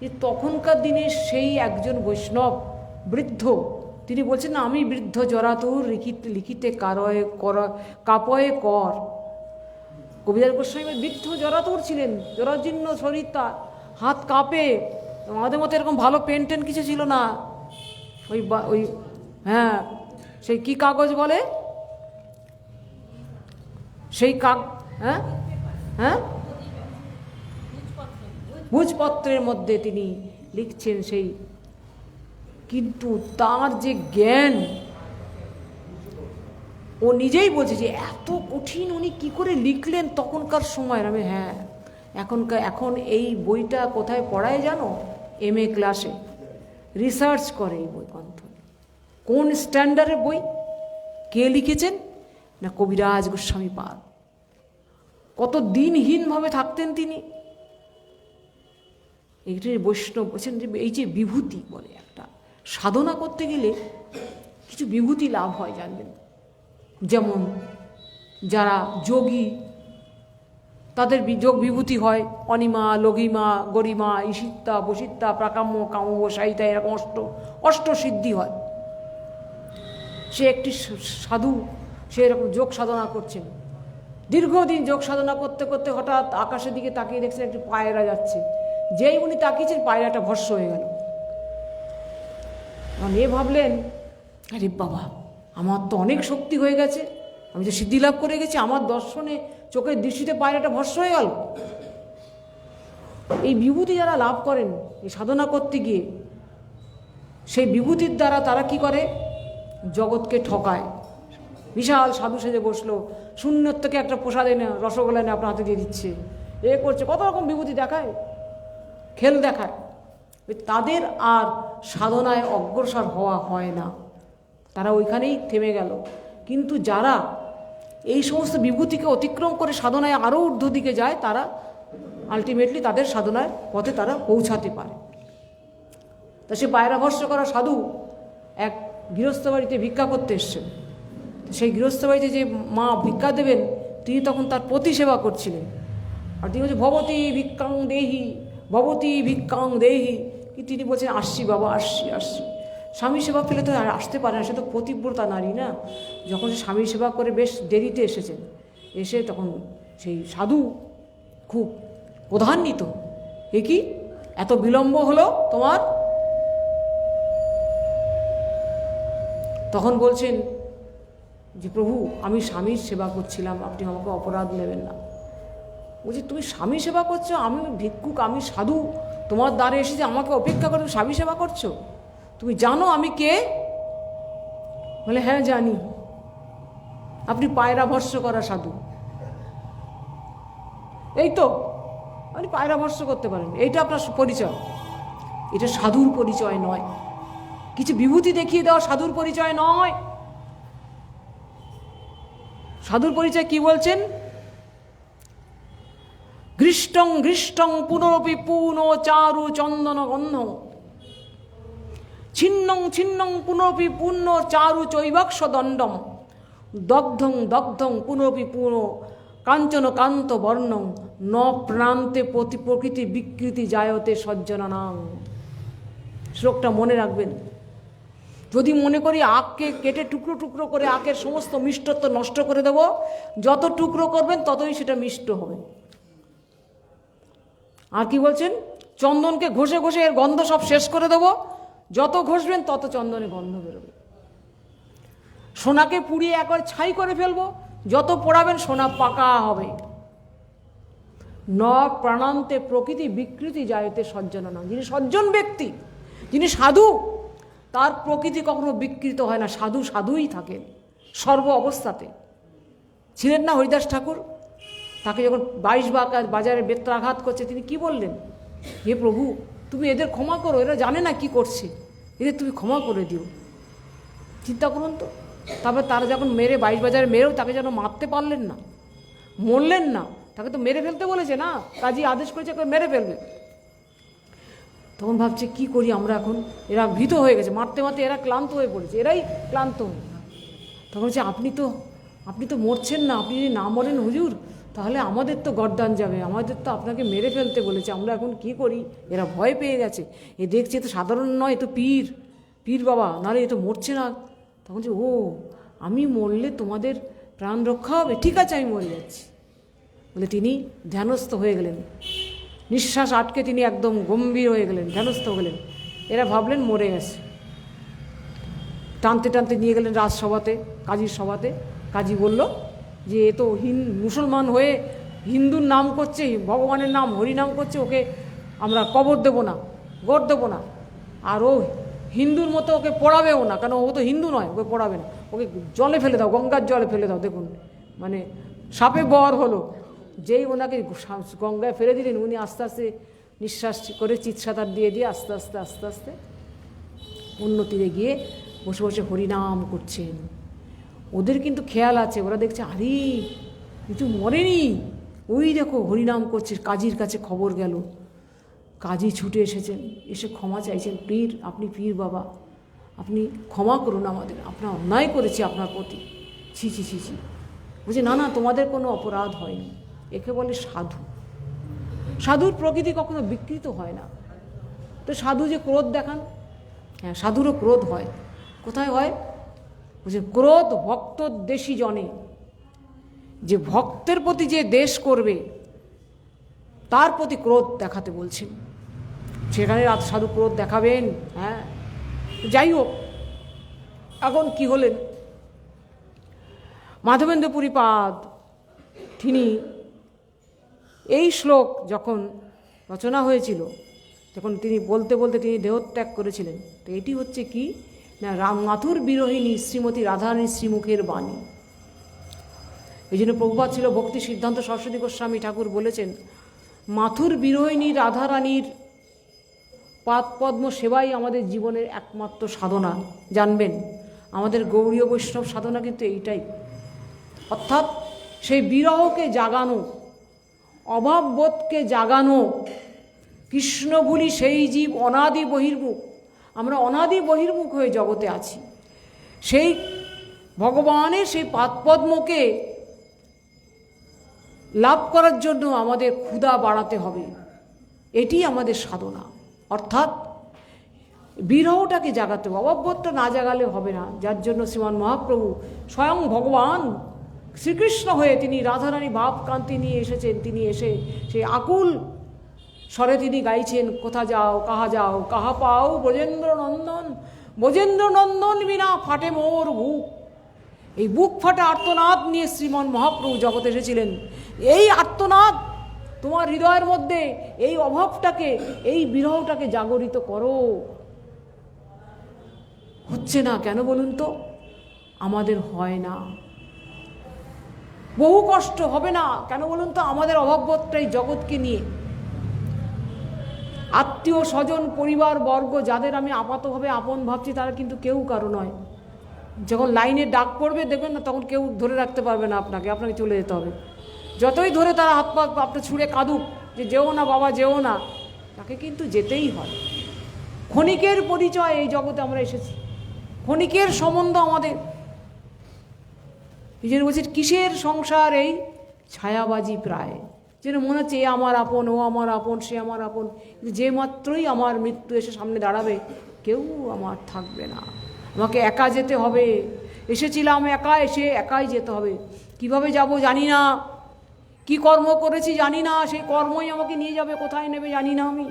যে তখনকার দিনে সেই একজন বৈষ্ণব বৃদ্ধ, তিনি বলছেন না আমি বৃদ্ধ জরাতুর লিখিতে লিখিতে কারয়ে কর কাপয়ে কর। কবিরাজ গোস্বামী বৃদ্ধ জরাতুর ছিলেন, জরাজীর্ণ শরীর, তার হাত কাঁপে। আমাদের মতো এরকম ভালো পেন টেন কিছু ছিল না। ওই হ্যাঁ, সেই কি কাগজ বলে সেই হ্যাঁ হ্যাঁ ভোজপত্রের মধ্যে তিনি লিখছেন সেই। কিন্তু তার যে জ্ঞান, ও নিজেই বলছে যে এত কঠিন উনি কি করে লিখলেন তখনকার সময়। আমি হ্যাঁ, এখন এই বইটা কোথায় পড়ায় জানো? MA ক্লাসে রিসার্চ করে এই বই গ্রন্থ। কোন স্ট্যান্ডার্ডের বই, কে লিখেছেন? না কবিরাজ গোস্বামী পাদ। কত দিনহীনভাবে থাকতেন তিনি। এইটাই বৈষ্ণব বলছেন যে এই যে বিভূতি বলে, একটা সাধনা করতে গেলে কিছু বিভূতি লাভ হয় জানবেন। যেমন যারা যোগী তাদের যোগ বিভূতি হয় অনিমা, লঘিমা, গরিমা, ঈশিত্তা, বসিত্তা, প্রাকাম্য, কাম্য, সাহিতা, এরকম অষ্টসিদ্ধি হয়। সে একটি সাধু, সে এরকম যোগ সাধনা করছেন, দীর্ঘদিন যোগ সাধনা করতে করতে হঠাৎ আকাশের দিকে তাকিয়ে দেখছেন একটি পায়রা যাচ্ছে। যেই উনি তাকিয়েছেন পায়রাটা ভস্ম হয়ে গেল। এ ভাবলেন আরে বাবা, আমার তো অনেক শক্তি হয়ে গেছে, আমি তো সিদ্ধি লাভ করে গেছি, আমার দর্শনে চোখের দৃষ্টিতে পায়রাটা ভস্ম হয়ে গেল। এই বিভূতি যারা লাভ করেন এই সাধনা করতে গিয়ে, সেই বিভূতির দ্বারা তারা কি করে? জগৎকে ঠকায়। বিশাল সাধু সেজে বসলো, শূন্যর থেকে একটা প্রসাদ এনে রসগোল্লা এনে আপনার হাতে দিয়ে দিচ্ছে, এ করছে, কত রকম বিভূতি দেখায়, খেল দেখায়। তাদের আর সাধনায় অগ্রসর হওয়া হয় না, তারা ওইখানেই থেমে গেল। কিন্তু যারা এই সমস্ত বিভূতিকে অতিক্রম করে সাধনায় আরও ঊর্ধ্ব দিকে যায়, তারা আলটিমেটলি তাদের সাধনার পথে তারা পৌঁছাতে পারে। তা সে পায়রা ভস্ম করা সাধু এক গৃহস্থ বাড়িতে ভিক্ষা করতে এসছেন। সেই গৃহস্থ বাড়িতে যে মা ভিক্ষা দেবেন, তিনি তখন তার পতি সেবা করছিলেন। আর তিনি বলছেন ভবতী ভিক্ষাং দেহি, ভবতী ভিক্ষাং দেহি। কি তিনি বলছেন আসছি বাবা, আসছি আসছি। স্বামী সেবা পেলে তো আর আসতে পারে না, সে তো পতিব্রতা নারী না। যখন সে স্বামী সেবা করে বেশ দেরিতে এসেছেন, এসে তখন সেই সাধু খুব ক্রোধান্বিত, এ কি এত বিলম্ব হলো তোমার? তখন বলছেন যে প্রভু আমি স্বামীর সেবা করছিলাম, আপনি আমাকে অপরাধ নেবেন না। বলছি তুমি স্বামী সেবা করছো, আমি ভিক্ষুক, আমি সাধু, তোমার দ্বারে এসেছি, আমাকে অপেক্ষা করে তুমি স্বামী সেবা করছো? তুমি জানো আমি কে? বলে হ্যাঁ জানি, আপনি পায়রা ভস্ম করা সাধু। এই তো আপনি পায়রা ভস্ম করতে পারেন, এইটা আপনার পরিচয়। এটা সাধুর পরিচয় নয়, কিছু বিভূতি দেখিয়ে দেওয়া সাধুর পরিচয় নয়। সাধুর পরিচয় কি বলছেন? ঘৃষ্টং ঘৃষ্টং পুনরপি পুন চারু চন্দন গন্ধ, ছিন্নং ছিন্নং পুনরপি পুণ্য চারু চৈবাক্ষ দণ্ডম, দগ্ধং দগ্ধং পুনরপি পুন কাঞ্চন কান্ত বর্ণং, ন প্রান্তে প্রতি প্রকৃতি বিকৃতি জায়তে সজ্জনানাং। শ্লোকটা মনে রাখবেন। যদি মনে করি আখকে কেটে টুকরো টুকরো করে আখের সমস্ত মিষ্টত্ব নষ্ট করে দেব, যত টুকরো করবেন ততই সেটা মিষ্ট হবে। আর কি বলছেন? চন্দনকে ঘষে ঘষে এর গন্ধ সব শেষ করে দেব, যত ঘষবেন তত চন্দনে গন্ধ বেরোবে। সোনাকে পুড়িয়ে একবার ছাই করে ফেলবো, যত পোড়াবেন সোনা পাকা হবে। ন প্রাণান্তে প্রকৃতি বিকৃতি জায়তে সজ্জনানাং। যিনি সজ্জন ব্যক্তি, যিনি সাধু, তার প্রকৃতি কখনো বিকৃত হয় না। সাধু সাধুই থাকেন সর্ব অবস্থাতে। ছিলেন না হরিদাস ঠাকুর? তাকে যখন 22 বাজারে বেত্রাঘাত করছে, তিনি কি বললেন? হে প্রভু তুমি এদের ক্ষমা করো, এরা জানে না কি করছে, এদের তুমি ক্ষমা করে দিও। চিন্তা করুন তো। তারপরে তারা যখন মেরে 22 বাজারে মেরেও তাকে যেন মারতে পারলেন না, মরলেন না, তাকে তো মেরে ফেলতে বলেছে না, কাজী আদেশ করেছে মেরে ফেলবে। তখন ভাবছে কি করি আমরা এখন, এরা ভীত হয়ে গেছে, মারতে মারতে এরা ক্লান্ত হয়ে পড়েছে, এরাই ক্লান্ত হয়ে। তখন বলছে আপনি তো আপনি তো মরছেন না, আপনি যদি না মরেন হুজুর তাহলে আমাদের তো গর্দান যাবে, আমাদের তো আপনাকে মেরে ফেলতে বলেছে, আমরা এখন কি করি? এরা ভয় পেয়ে গেছে, এ দেখছে তো সাধারণ নয়, এ তো পীর, পীর বাবা, নাহলে এ তো মরছে না। তখন যে ও আমি মরলে তোমাদের প্রাণ রক্ষা হবে, ঠিক আছে আমি মরে যাচ্ছি বলে তিনি ধ্যানস্থ হয়ে গেলেন। নিঃশ্বাস আটকে তিনি একদম গম্ভীর হয়ে গেলেন, ধ্যানস্থ হলেন। এরা ভাবলেন মরে গেছে, টানতে টানতে নিয়ে গেলেন রাজসভাতে, কাজীর সভাতে। কাজী বলল যে এ তো মুসলমান হয়ে হিন্দুর নাম করছে, ভগবানের নাম হরিনাম করছে, ওকে আমরা কবর দেবো না, গড় দেবো না, আর ও হিন্দুর মতো ওকে পড়াবেও না, কেন ও তো হিন্দু নয়, ওকে পড়াবে না, ওকে জলে ফেলে দাও, গঙ্গার জলে ফেলে দাও। দেখুন মানে সাপে বর হলো, যেই ওনাকে গঙ্গায় ফেলে দিলেন উনি আস্তে আস্তে নিঃশ্বাস করে চিৎসাতার দিয়ে দিয়ে আস্তে আস্তে আস্তে আস্তে অন্য তীরে গিয়ে বসে বসে হরিনাম করছেন। ওদের কিন্তু খেয়াল আছে, ওরা দেখছে আরে কিছু মরেনি, ওই দেখো হরিনাম করছে। কাজীর কাছে খবর গেল, কাজী ছুটে এসেছেন, এসে ক্ষমা চাইছেন, পীর আপনি পীর বাবা, আপনি ক্ষমা করুন আমাদের, আমরা অন্যায় করেছি আপনার প্রতি, ছি ছি ছি ছি। বলছে না না তোমাদের কোনো অপরাধ হয়নি, একে বলে সাধু। সাধুর প্রকৃতি কখনো বিকৃত হয় না। তো সাধু যে ক্রোধ দেখান, হ্যাঁ সাধুরও ক্রোধ হয়। কোথায় হয়? বলছে ক্রোধ ভক্ত দেশী জনে, যে ভক্তের প্রতি যে দেশ করবে তার প্রতি ক্রোধ দেখাতে বলছেন। সেখানে সাধু ক্রোধ দেখাবেন। হ্যাঁ যাই হোক, এখন কি হলেন, মাধবেন্দ্র পুরীপাদ তিনি এই শ্লোক যখন রচনা হয়েছিল, যখন তিনি বলতে বলতে তিনি দেহত্যাগ করেছিলেন, তো এটি হচ্ছে কি না মাথুর বিরোহিনী শ্রীমতী রাধারানীর শ্রীমুখের বাণী। এই জন্য প্রভুপাদ ছিল ভক্তি সিদ্ধান্ত সরস্বতী গোস্বামী ঠাকুর বলেছেন, মাথুর বিরোহিনী রাধারানীর পাদপদ্ম সেবাই আমাদের জীবনের একমাত্র সাধনা। জানবেন আমাদের গৌড়ীয় বৈষ্ণব সাধনা কিন্তু এইটাই, অর্থাৎ সেই বিরহকে জাগানো, অভাববোধকে জাগানো। কৃষ্ণ ভুলি সেই জীব অনাদি বহির্মুখ, আমরা অনাদি বহির্মুখ হয়ে জগতে আছি। সেই ভগবানের সেই পাদপদ্মকে লাভ করার জন্য আমাদের ক্ষুধা বাড়াতে হবে, এটি আমাদের সাধনা। অর্থাৎ বিরহটাকে জাগাতে হবে, অভাববোধটা না জাগালে হবে না। যার জন্য শ্রীমান মহাপ্রভু স্বয়ং ভগবান শ্রীকৃষ্ণ হয়ে তিনি রাধারানী ভাবকান্তি নিয়ে এসেছেন। তিনি এসে সেই আকুল স্বরে তিনি গাইছেন, কোথা যাও কাহা পাও ব্রজেন্দ্র নন্দন, ব্রজেন্দ্র নন্দন বিনা ফাটে মোর বুক। এই বুক ফাটা আর্তনাদ নিয়ে শ্রীমান মহাপ্রভু জগতে এসেছিলেন। এই আর্তনাদ তোমার হৃদয়ের মধ্যে, এই অভাবটাকে, এই বিরহটাকে জাগরিত করো। হচ্ছে না কেন বলুন তো? আমাদের হয় না, বহু কষ্ট হবে না কেন বলুন তো? আমাদের অভাববোধটাই জগৎকে নিয়ে। আত্মীয় স্বজন পরিবার বর্গ যাদের আমি আপাতভাবে আপন ভাবছি তারা কিন্তু কেউ কারো নয়। যখন লাইনে ডাক পড়বে দেখবেন না, তখন কেউ ধরে রাখতে পারবে না আপনাকে, আপনাকে চলে যেতে হবে। যতই ধরে তারা হাত পা আপনার ছুঁড়ে কাঁদুক যে যেও না বাবা যেও না, তাকে কিন্তু যেতেই হয়। ক্ষণিকের পরিচয় এই জগতে আমরা এসেছি, ক্ষণিকের সম্বন্ধ আমাদের। এই জন্য বলছি কিসের সংসার এই ছায়াবাজি প্রায়, যেন মনে হচ্ছে এ আমার আপন, ও আমার আপন, সে আমার আপন, কিন্তু যে মাত্রই আমার মৃত্যু এসে সামনে দাঁড়াবে কেউ আমার থাকবে না, আমাকে একা যেতে হবে। এসেছিলাম একা, এসে একাই যেতে হবে। কিভাবে যাব জানি না, কি কর্ম করেছি জানি না, সেই কর্মই আমাকে নিয়ে যাবে কোথায় নেবে জানি না আমি।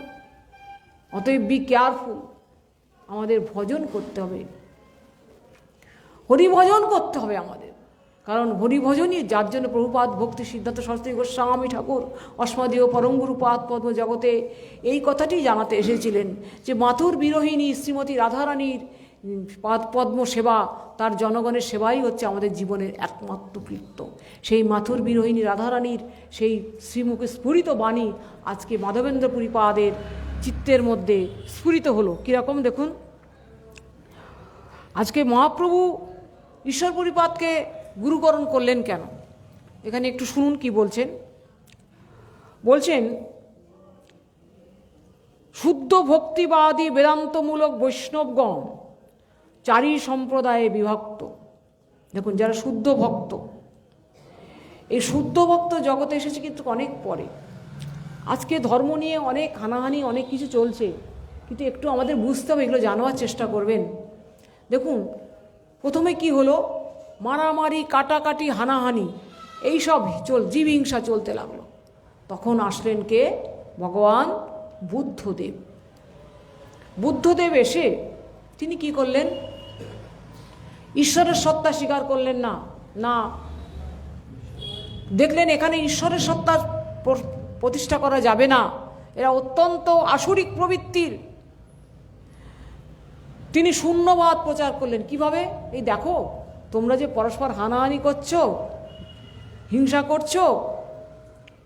অতএব বি কেয়ারফুল, আমাদের ভজন করতে হবে, হরিভজন করতে হবে আমাদের। কারণ হরিভজনই, যার জন্য প্রভুপাদ ভক্তি সিদ্ধান্ত সরস্বতী গোস্বামী ঠাকুর অস্মদীয় পরমগুরু পাদপদ্ম জগতে এই কথাটি জানাতে এসেছিলেন যে মাথুর বিরোহিনী শ্রীমতী রাধারানীর পাদপদ্ম সেবা, তার জনগণের সেবাই হচ্ছে আমাদের জীবনের একমাত্র কৃত্য। সেই মাথুর বিরোহিনী রাধারানীর সেই শ্রীমুখে স্ফুরিত বাণী আজকে মাধবেন্দ্র পুরীপাদের চিত্তের মধ্যে স্ফুরিত হলো। কীরকম দেখুন, আজকে মহাপ্রভু ঈশ্বর পুরীপাদকে গুরুকরণ করলেন কেন, এখানে একটু শুনুন কি বলছেন। বলছেন শুদ্ধ ভক্তিবাদী বেদান্তমূলক বৈষ্ণবগণ চারি সম্প্রদায়ে বিভক্ত। দেখুন যারা শুদ্ধ ভক্ত, এই শুদ্ধ ভক্ত জগতে এসেছে কিন্তু অনেক পরে। আজকে ধর্ম নিয়ে অনেক হানাহানি অনেক কিছু চলছে, কিন্তু একটু আমাদের বুঝতে হবে, এগুলো জানার চেষ্টা করবেন। দেখুন প্রথমে কি হলো, মারামারি কাটাকাটি হানাহানি এইসব জীব হিংসা চলতে লাগলো। তখন আসলেন কে? ভগবান বুদ্ধদেব। বুদ্ধদেব এসে তিনি কি করলেন? ঈশ্বরের সত্তা স্বীকার করলেন না, না দেখলেন এখানে ঈশ্বরের সত্তা প্রতিষ্ঠা করা যাবে না, এরা অত্যন্ত আসুরিক প্রবৃত্তির। তিনি শূন্যবাদ প্রচার করলেন। কিভাবে? এই দেখো তোমরা যে পরস্পর হানাহানি করছো, হিংসা করছো,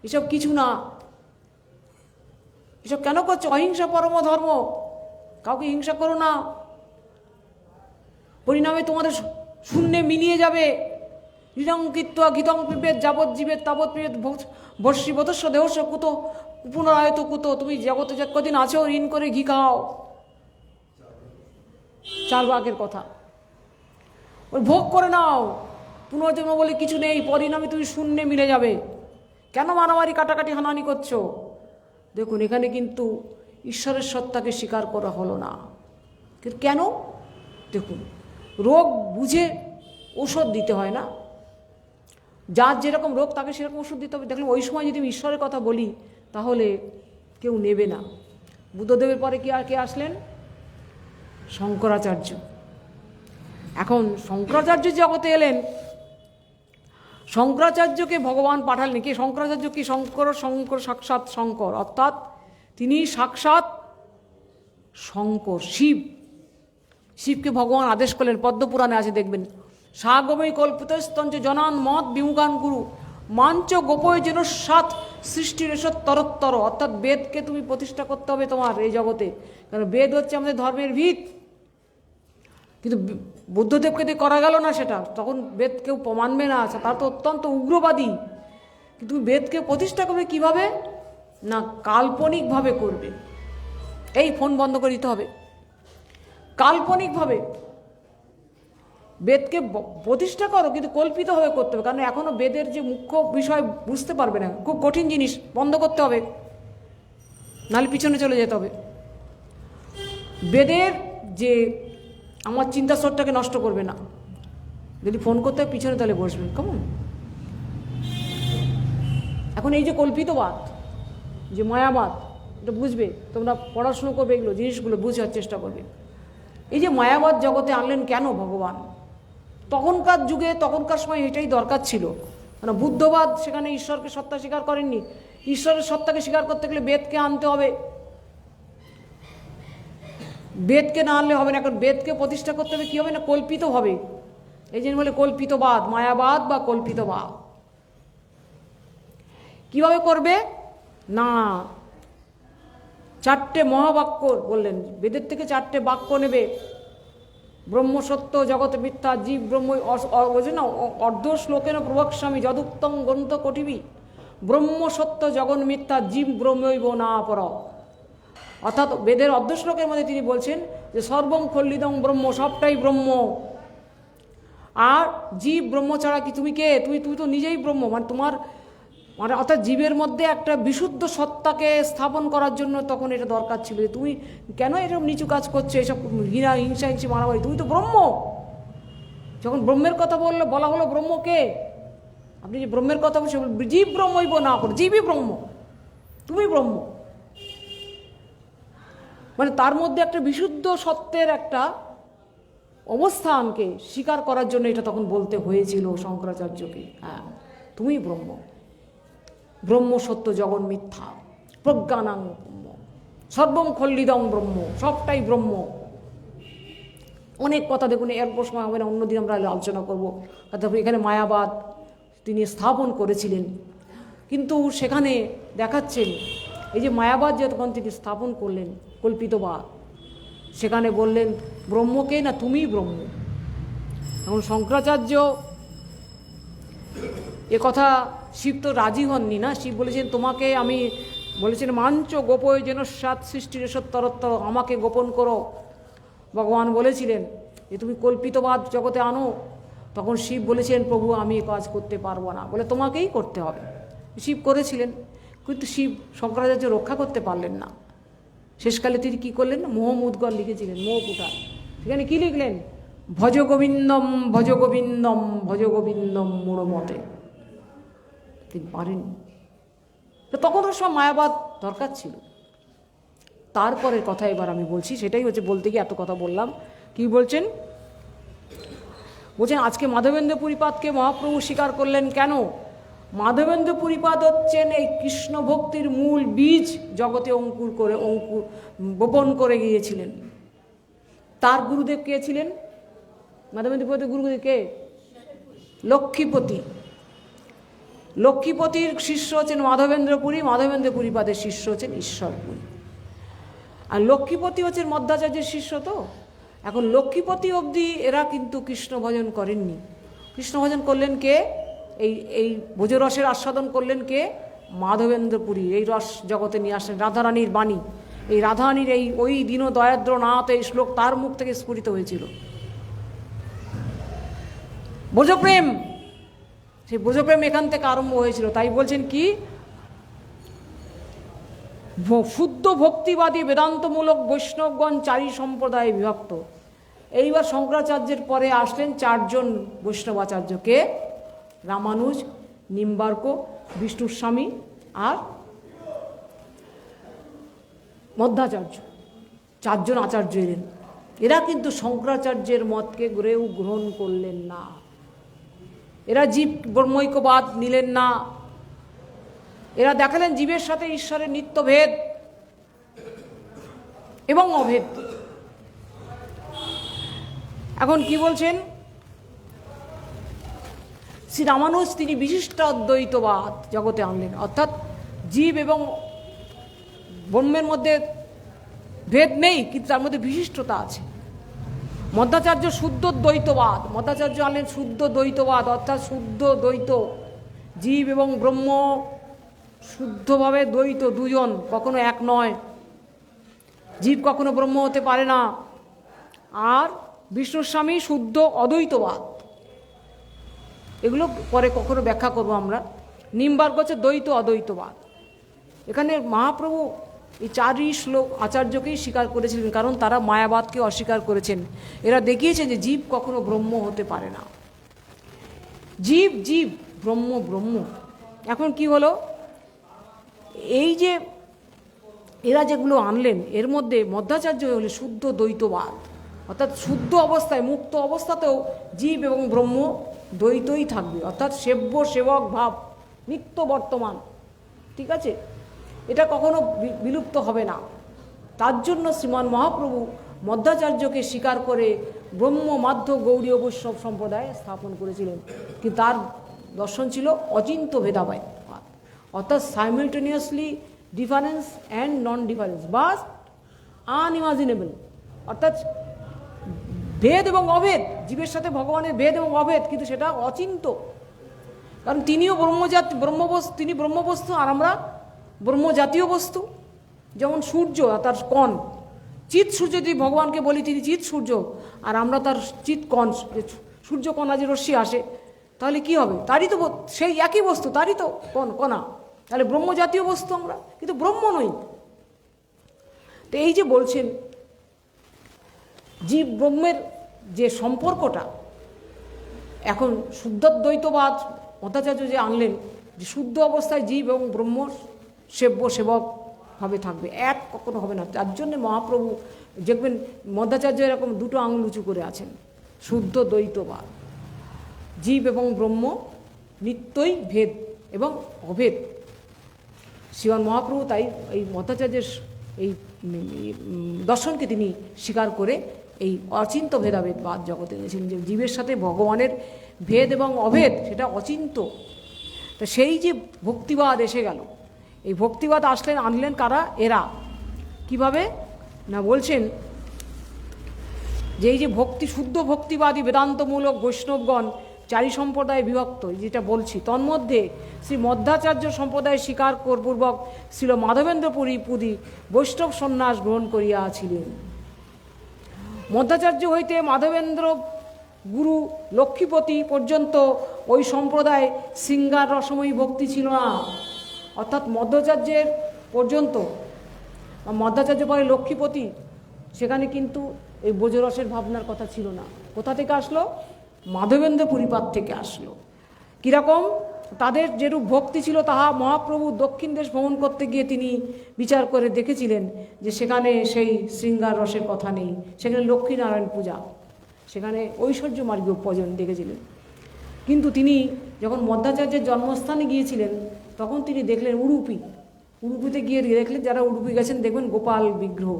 এসব কিছু না। এসব কেন করছো? অহিংসা পরম ধর্ম, কাউকে হিংসা করো না, পরিণামে তোমাদের শূন্যে মিলিয়ে যাবে। হৃদঙ্কিত্বা গীতং পিবেদ যাবৎ জীবের তাবৎ পিবেদ বর্ষী বতস্ব দেহস্য কুত পুনরায়ত কুত। তুমি জগতে যে কদিন আছো ঋণ করে ঘি খাও, চার্বাকের কথা। ওই ভোগ করে নাও, পুনর্জন্ম বলে কিছু নেই, পরিণামে তুমি শূন্যে মিলে যাবে। কেন মারামারি কাটাকাটি হানাহানি করছো? দেখুন এখানে কিন্তু ঈশ্বরের সত্তাকে স্বীকার করা হলো না। কেন? দেখুন রোগ বুঝে ওষুধ দিতে হয় না, যার যেরকম রোগ তাকে সেরকম ওষুধ দিতে হবে। দেখলাম ওই সময় যদি আমি ঈশ্বরের কথা বলি তাহলে কেউ নেবে না। বুদ্ধদেবের পরে কে আসলেন? শঙ্করাচার্য। এখন শঙ্করাচার্য জগতে এলেন, শঙ্করাচার্যকে ভগবান পাঠালেন। কে শঙ্করাচার্য? কি শঙ্কর সাক্ষাৎ শঙ্কর, অর্থাৎ তিনি সাক্ষাৎ শঙ্কর, শিব। শিবকে ভগবান আদেশ করলেন, পদ্মপুরাণে আছে দেখবেন, সাগময় কল্পিতস্তঞ্চ জনান মত বিমুখান গুরু মাঞ্চ গোপয় যেন সাত সৃষ্টির এসব তরত্তর। অর্থাৎ বেদকে তুমি প্রতিষ্ঠা করতে হবে তোমার এই জগতে, কারণ বেদ হচ্ছে আমাদের ধর্মের ভিত। কিন্তু বুদ্ধদেবকে দিয়ে করা গেল না সেটা, তখন বেদ কেউ মানবে না, তার তো অত্যন্ত উগ্রবাদী। কিন্তু বেদকে প্রতিষ্ঠা করবে কিভাবে? না কাল্পনিকভাবে করবে। এই ফোন বন্ধ করে দিতে হবে। কাল্পনিকভাবে বেদকে প্রতিষ্ঠা করো, কিন্তু কল্পিতভাবে করতে হবে, কারণ এখনো বেদের যে মুখ্য বিষয় বুঝতে পারবে না, খুব কঠিন জিনিস, বন্ধ করতে হবে, নাহলে পিছনে চলে যেতে হবে। বেদের যে আমার চিন্তা স্তরটাকে নষ্ট করবে না, যদি ফোন করতে হয় পিছনে তাহলে বসবেন, কেমন? এখন এই যে কল্পিতবাদ, যে মায়াবাদ, এটা বুঝবে, তোমরা পড়াশুনো করবে, এগুলো জিনিসগুলো বুঝার চেষ্টা করবে। এই যে মায়াবাদ জগতে আনলেন কেন ভগবান? তখনকার যুগে তখনকার সময় এটাই দরকার ছিল। মানে বুদ্ধবাদ সেখানে ঈশ্বরকে সত্তা স্বীকার করেননি। ঈশ্বরের সত্তাকে স্বীকার করতে গেলে বেদকে আনতে হবে, বেদকে না আনলে হবে না। এখন বেদকে প্রতিষ্ঠা করতে হবে, কী হবে না, কল্পিত হবে। এই জন্য বলে কল্পিতবাদ, মায়াবাদ বা কল্পিতবাদ। কিভাবে করবে না, চারটে মহাবাক্য বললেন, বেদের থেকে চারটে বাক্য নেবে। ব্রহ্ম সত্য জগৎ মিথ্যা জীব ব্রহ্ম, বোঝে না, অর্ধ শ্লোকেন প্রবক্ষ্যামি যদুক্তং গ্রন্থ কটিবি ব্রহ্ম সত্য জগৎ মিথ্যা জীব ব্রহ্মৈব না পর। অর্থাৎ বেদের অর্ধ শ্লোকের মধ্যে তিনি বলছেন যে সর্বং খল্লিদং ব্রহ্ম, সবটাই ব্রহ্ম, আর জীব ব্রহ্ম ছাড়া কি তুমি কে? তুমি তো নিজেই ব্রহ্ম। মানে তোমার মানে অর্থাৎ জীবের মধ্যে একটা বিশুদ্ধ সত্তাকে স্থাপন করার জন্য তখন এটা দরকার ছিল, যে তুমি কেন এরকম নিচু কাজ করছো, এসব হিংসা মারামারি, তুমি তো ব্রহ্ম। যখন ব্রহ্মের কথা বলা হলো, ব্রহ্মকে আপনি যে ব্রহ্মের কথা বলছেন, জীব ব্রহ্মইব না করো, জীবই ব্রহ্ম, তুমি ব্রহ্ম। মানে তার মধ্যে একটা বিশুদ্ধ সত্যের একটা অবস্থানকে স্বীকার করার জন্য এটা তখন বলতে হয়েছিল শঙ্করাচার্যকে। হ্যাঁ, তুমি ব্রহ্ম, ব্রহ্ম সত্য জগৎ মিথ্যা প্রজ্ঞানাং ব্রহ্ম, সর্বং খল্লিদং ব্রহ্ম, সবটাই ব্রহ্ম। অনেক কথা দেখুন, অল্প সময় হবে না, অন্যদিন আমরা আলোচনা করবো। তারপরে এখানে মায়াবাদ তিনি স্থাপন করেছিলেন, কিন্তু সেখানে দেখাচ্ছেন এই যে মায়াবাদ যতক্ষণ তিনি স্থাপন করলেন, কল্পিতবাদ, সেখানে বললেন ব্রহ্মকে না, তুমিই ব্রহ্ম। এখন শঙ্করাচার্য এ কথা শিব তো রাজি হননি না। শিব বলেছেন তোমাকে আমি, বলেছেন মাঞ্চ গোপয় যেন সাত সৃষ্টির সত্তরত্তর, আমাকে গোপন করো। ভগবান বলেছিলেন যে তুমি কল্পিতবাদ জগতে আনো, তখন শিব বলেছিলেন, প্রভু আমি এ কাজ করতে পারবো না, বলে তোমাকেই করতে হবে। শিব করেছিলেন, কিন্তু শিব শঙ্করাচার্য রক্ষা করতে পারলেন না। শেষকালে তিনি কী করলেন, মোহমুদ্গর লিখেছিলেন, মোহকুটা। সেখানে কী লিখলেন, ভজ গোবিন্দম ভজ গোবিন্দম ভজ গোবিন্দম মূঢ়মতে। তিনি পারেননি। তো তখন ওর সব মায়াবাদ দরকার ছিল। তারপরের কথা এবার আমি বলছি, সেটাই হচ্ছে বলতে গিয়ে এত কথা বললাম। কি বলছেন, বলছেন আজকে মাধবেন্দ্র পুরীপাদকে মহাপ্রভু স্বীকার করলেন কেন? মাধবেন্দ্র পুরীপাদ হচ্ছেন এই কৃষ্ণ ভক্তির মূল বীজ জগতে অঙ্কুর বপন করে গিয়েছিলেন। তার গুরুদেব কে ছিলেন? মাধবেন্দ্র পুরীপাদের গুরুদেব কে? লক্ষ্মীপতি। লক্ষ্মীপতির শিষ্য হচ্ছেন মাধবেন্দ্র পুরী, মাধবেন্দ্র পুরীপাদের শিষ্য হচ্ছেন ঈশ্বরপুরী। আর লক্ষ্মীপতি হচ্ছেন মধ্বাচার্যের শিষ্য। তো এখন লক্ষ্মীপতি অবধি এরা কিন্তু কৃষ্ণ ভজন করেননি। কৃষ্ণ ভজন করলেন কে? এই ভোজরসের আস্বাদন করলেন কে? মাধবেন্দ্র পুরী। এই রস জগতে নিয়ে আসলেন রাধারানীর বাণী। এই রাধারানীর ওই দীন দয়াদ্র নাথ এই শ্লোক তার মুখ থেকে স্ফুরিত হয়েছিল। ভোজপ্রেম, সেই ভোজপ্রেম এখান থেকে আরম্ভ হয়েছিল। তাই বলছেন কি, শুদ্ধ ভক্তিবাদী বেদান্তমূলক বৈষ্ণবগণ চারি সম্প্রদায়ে বিভক্ত। এইবার শঙ্করাচার্যের পরে আসলেন চারজন বৈষ্ণবাচার্যকে, রামানুজ, নিম্বার্ক, বিষ্ণুস্বামী আর মধ্বাচার্য। চারজন আচার্য এলেন। এরা কিন্তু শঙ্করাচার্যের মতকে গ্রহণ করলেন না। এরা জীব ব্রহ্মৈক্যবাদ নিলেন না। এরা দেখালেন জীবের সাথে ঈশ্বরের নিত্যভেদ এবং অভেদ। এখন কি বলছেন, শ্রী রামানুজ তিনি বিশিষ্ট অদ্বৈতবাদ জগতে আনলেন, অর্থাৎ জীব এবং ব্রহ্মের মধ্যে ভেদ নেই, কিন্তু তার মধ্যে বিশিষ্টতা আছে। মধ্বাচার্য শুদ্ধ দ্বৈতবাদ, মধ্বাচার্য আনলেন শুদ্ধ দ্বৈতবাদ, অর্থাৎ শুদ্ধ দ্বৈত, জীব এবং ব্রহ্ম শুদ্ধভাবে দ্বৈত, দুজন, কখনো এক নয়। জীব কখনো ব্রহ্ম হতে পারে না। আর বিষ্ণুস্বামী শুদ্ধ অদ্বৈতবাদ, এগুলো পরে কখনো ব্যাখ্যা করব আমরা। নিম্বার্ক হচ্ছে দ্বৈত অদ্বৈতবাদ। এখানে মহাপ্রভু এই চারই শ্লোক আচার্যকেই স্বীকার করেছিলেন, কারণ তারা মায়াবাদকে অস্বীকার করেছেন। এরা দেখিয়েছেন যে জীব কখনো ব্রহ্ম হতে পারে না। জীব জীব, ব্রহ্ম ব্রহ্ম। এখন কি হলো, এই যে এরা যেগুলো আনলেন এর মধ্যে মধ্বাচার্য হলে শুদ্ধ দ্বৈতবাদ, অর্থাৎ শুদ্ধ অবস্থায়, মুক্ত অবস্থাতেও জীব এবং ব্রহ্ম দ্বৈতই থাকবে, অর্থাৎ সেব্য সেবক ভাব নিত্য বর্তমান। ঠিক আছে, এটা কখনো বিলুপ্ত হবে না। তার জন্য শ্রীমান মহাপ্রভু মধ্বাচার্যকে স্বীকার করে ব্রহ্ম মাধ্য গৌড়ীয় বৈষ্ণব সম্প্রদায় স্থাপন করেছিলেন। কিন্তু তার দর্শন ছিল অচিন্ত ভেদাভেদ, অর্থাৎ simultaneously difference and non difference, বা আনইমাজিনেবল, অর্থাৎ ভেদ এবং অভেদ, জীবের সাথে ভগবানের ভেদ এবং অভেদ, কিন্তু সেটা অচিন্ত। কারণ তিনিও ব্রহ্মবস্তু, তিনি ব্রহ্মবস্তু আর আমরা ব্রহ্মজাতীয় বস্তু। যেমন সূর্য আর তার কণ, চিৎ সূর্য যদি ভগবানকে বলি তিনি চিৎ সূর্য, আর আমরা তার চিৎ কণ, সূর্যকণা যে রশ্মি আসে, তাহলে কি হবে? তারই তো সেই একই বস্তু, তারই তো কণা, তাহলে ব্রহ্মজাতীয় বস্তু আমরা, কিন্তু ব্রহ্ম নই। তো এই যে বলছেন জীব ব্রহ্মের যে সম্পর্কটা, এখন শুদ্ধদ্বৈতবাদ মধ্বাচার্য যে আনলেন, যে শুদ্ধ অবস্থায় জীব এবং ব্রহ্ম সেব্য সেবক ভাবে থাকবে, এক কখনো হবে না। তার জন্য মহাপ্রভু দেখবেন মধ্বাচার্য এরকম দুটো আঙুল উঁচু করে আছেন, শুদ্ধ দ্বৈতবাদ, জীব এবং ব্রহ্ম নিত্যই ভেদ এবং অভেদ। শ্রীমান মহাপ্রভু তাই এই মধ্বাচার্যের এই দর্শনকে তিনি স্বীকার করে এই অচিন্ত ভেদাভেদবাদ জগতে এনেছেন, যে জীবের সাথে ভগবানের ভেদ এবং অভেদ সেটা অচিন্ত। তা সেই যে ভক্তিবাদ এসে গেল, এই ভক্তিবাদ আনলেন কারা? এরা। কিভাবে না বলছেন যে এই যে শুদ্ধ ভক্তিবাদী বেদান্তমূলক বৈষ্ণবগণ চারি সম্প্রদায় বিভক্ত, যেটা বলছি, তন্মধ্যে শ্রী মধ্বাচার্য সম্প্রদায় স্বীকার পূর্বক ছিল মাধবেন্দ্র পুরী বৈষ্ণব সন্ন্যাস গ্রহণ করিয়াছিলেন। মধ্বাচার্য হইতে মাধবেন্দ্র গুরু লক্ষ্মীপতি পর্যন্ত ওই সম্প্রদায় শৃঙ্গার রসময়ী ভক্তি ছিল না, অর্থাৎ মধ্বাচার্যের পর্যন্ত, মধ্বাচার্য পরে লক্ষ্মীপতি, সেখানে কিন্তু এই ব্রজরসের ভাবনার কথা ছিল না। কোথা থেকে আসলো? মাধবেন্দ্র পুরীপাদ থেকে আসলো। কীরকম? তাদের যেরূপ ভক্তি ছিল তাহা মহাপ্রভু দক্ষিণ দেশ ভ্রমণ করতে গিয়ে তিনি বিচার করে দেখেছিলেন যে সেখানে সেই শৃঙ্গার রসের কথা নেই, সেখানে লক্ষ্মীনারায়ণ পূজা, সেখানে ঐশ্বর্য মার্গীয় ভজন দেখেছিলেন। কিন্তু তিনি যখন মধ্বাচার্যের জন্মস্থানে গিয়েছিলেন তখন তিনি দেখলেন উডুপিতে গিয়ে দেখলেন, যারা উডুপি গেছেন দেখবেন গোপাল বিগ্রহ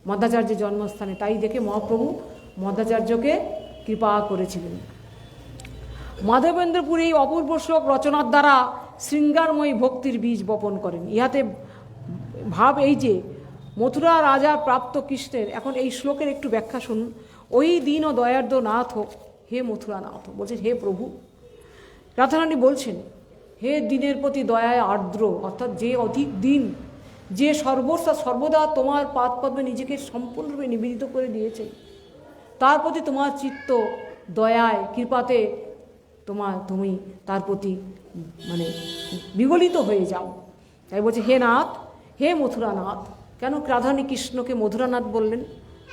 মধ্বাচার্যের জন্মস্থানে। তাই দেখে মহাপ্রভু মধ্বাচার্যকে কৃপা করেছিলেন। মাধবেন্দ্রপুর এই অপূর্ব শ্লোক রচনার দ্বারা শৃঙ্গারময়ী ভক্তির বীজ বপন করেন। ইহাতে ভাব এই যে মথুরা রাজা প্রাপ্ত কৃষ্ণের, এখন এই শ্লোকের একটু ব্যাখ্যা শুনুন। ওই দিন ও দয়ার্দ নাথ হোক, হে মথুরানাথ, বলছেন হে প্রভু। রাধারানী বলছেন হে দিনের প্রতি দয়ায় আর্দ্র, অর্থাৎ যে অধিক দিন, যে সর্বদা তোমার পাদপদ্মে নিজেকে সম্পূর্ণরূপে নিবেদিত করে দিয়েছেন, তার প্রতি তোমার চিত্ত দয়ায় কৃপাতে তুমি তার প্রতি মানে বিগলিত হয়ে যাও। তাই বলছে হে নাথ, হে মথুরানাথ। কেন রাধারানী কৃষ্ণকে মথুরানাথ বললেন?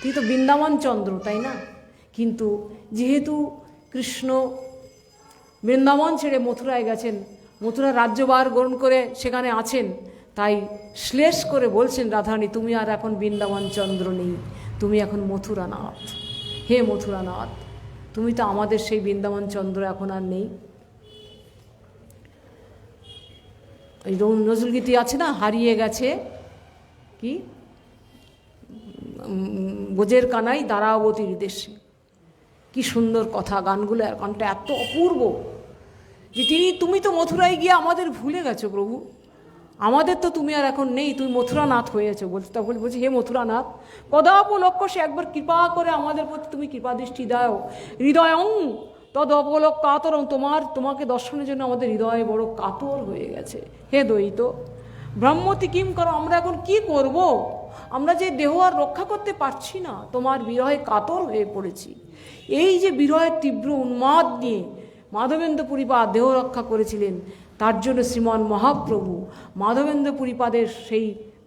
তিনি তো বৃন্দাবন চন্দ্র, তাই না? কিন্তু যেহেতু কৃষ্ণ বৃন্দাবন ছেড়ে মথুরায় গেছেন, মথুরার রাজ্যভার গ্রহণ করে সেখানে আছেন, তাই শ্লেষ করে বলছেন রাধারানী তুমি আর এখন বৃন্দাবন চন্দ্র নেই, তুমি এখন মথুরানাথ। হে মথুরানাথ, তুমি তো আমাদের সেই বৃন্দাবন চন্দ্র এখন আর নেই। ওই নজরুলগীতি আছে না, হারিয়ে গেছে কি বোঝের কানাই দ্বারাবতীর দেশে। কি সুন্দর কথা, গানগুলো গানটা এত অপূর্ব যে তুমি তো মথুরায় গিয়ে আমাদের ভুলে গেছো প্রভু, আমাদের তো তুমি আর এখন নেই, তুমি মথুরানাথ হয়েছো। বলছি হে মথুরানাথ, কদাপলক্ষ সে একবার কৃপা করে আমাদের প্রতি তুমি কৃপা দৃষ্টি দাও। হৃদয়ং তদ অপলক কাতরং, তোমাকে দর্শনের জন্য আমাদের হৃদয় বড় কাতর হয়ে গেছে। হে দ্বৈত ব্রহ্মতি কিম করো, আমরা এখন কি করব? আমরা যে দেহ আর রক্ষা করতে পারছি না, তোমার বিরহে কাতর হয়ে পড়েছি। এই যে বিরহের তীব্র উন্মাদ নিয়ে মাধবেন্দ্র পুরীপাদ দেহ রক্ষা করেছিলেন, তার জন্য শ্রীমান মহাপ্রভু মাধবেন্দ্র পুরীপাদের সেই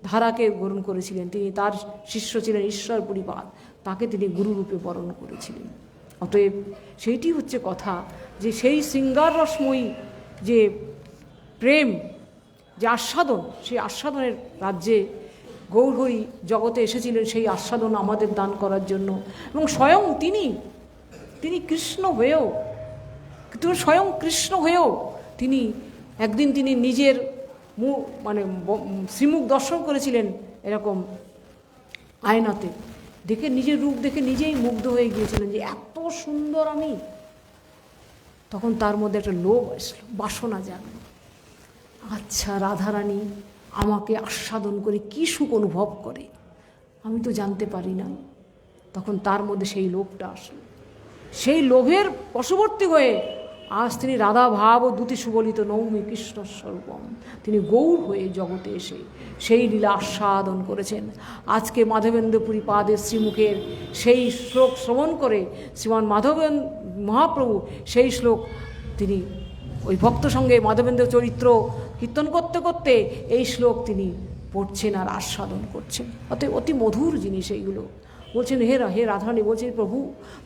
ধারাকে গ্রহণ করেছিলেন। তিনি তার শিষ্য ছিলেন ঈশ্বর পুরীপাদ, তাকে তিনি গুরুরূপে বরণ করেছিলেন। অতএব সেইটি হচ্ছে কথা, যে সেই শৃঙ্গার রসময়ী যে প্রেম, যে আস্বাদন, সেই আস্বাদনের রাজ্যে গৌরহরি জগতে এসেছিলেন সেই আস্বাদন আমাদের দান করার জন্য। এবং স্বয়ং তিনি কৃষ্ণ হয়েও, স্বয়ং কৃষ্ণ হয়েও তিনি একদিন তিনি নিজের মানে শ্রীমুখ দর্শন করেছিলেন এরকম আয়নাতে, দেখে নিজের রূপ দেখে নিজেই মুগ্ধ হয়ে গিয়েছিলেন যে এত সুন্দর আমি। তখন তার মধ্যে একটা লোভ আসলো, বাসনা জাগলো, আচ্ছা রাধারানী আমাকে আস্বাদন করে কী সুখ অনুভব করে আমি তো জানতে পারি না। তখন তার মধ্যে সেই লোভটা আসলো, সেই লোভের বশবর্তী হয়ে আজ তিনি রাধা ভাব ও দ্যুতি সুবলিত নৌমি কৃষ্ণ স্বরূপম, তিনি গৌর হয়ে জগতে এসে সেই লীলা আস্বাদন করেছেন। আজকে মাধবেন্দ্র পুরীপাদের শ্রীমুখের সেই শ্লোক শ্রবণ করে শ্রীমান মহাপ্রভু সেই শ্লোক তিনি ওই ভক্ত সঙ্গে মাধবেন্দ্র চরিত্র কীর্তন করতে করতে এই শ্লোক তিনি পড়ছেন আর আস্বাদন করছেন। অতএব অতি মধুর জিনিস এইগুলো। বলছেন হে রাধারানী, বলছেন প্রভু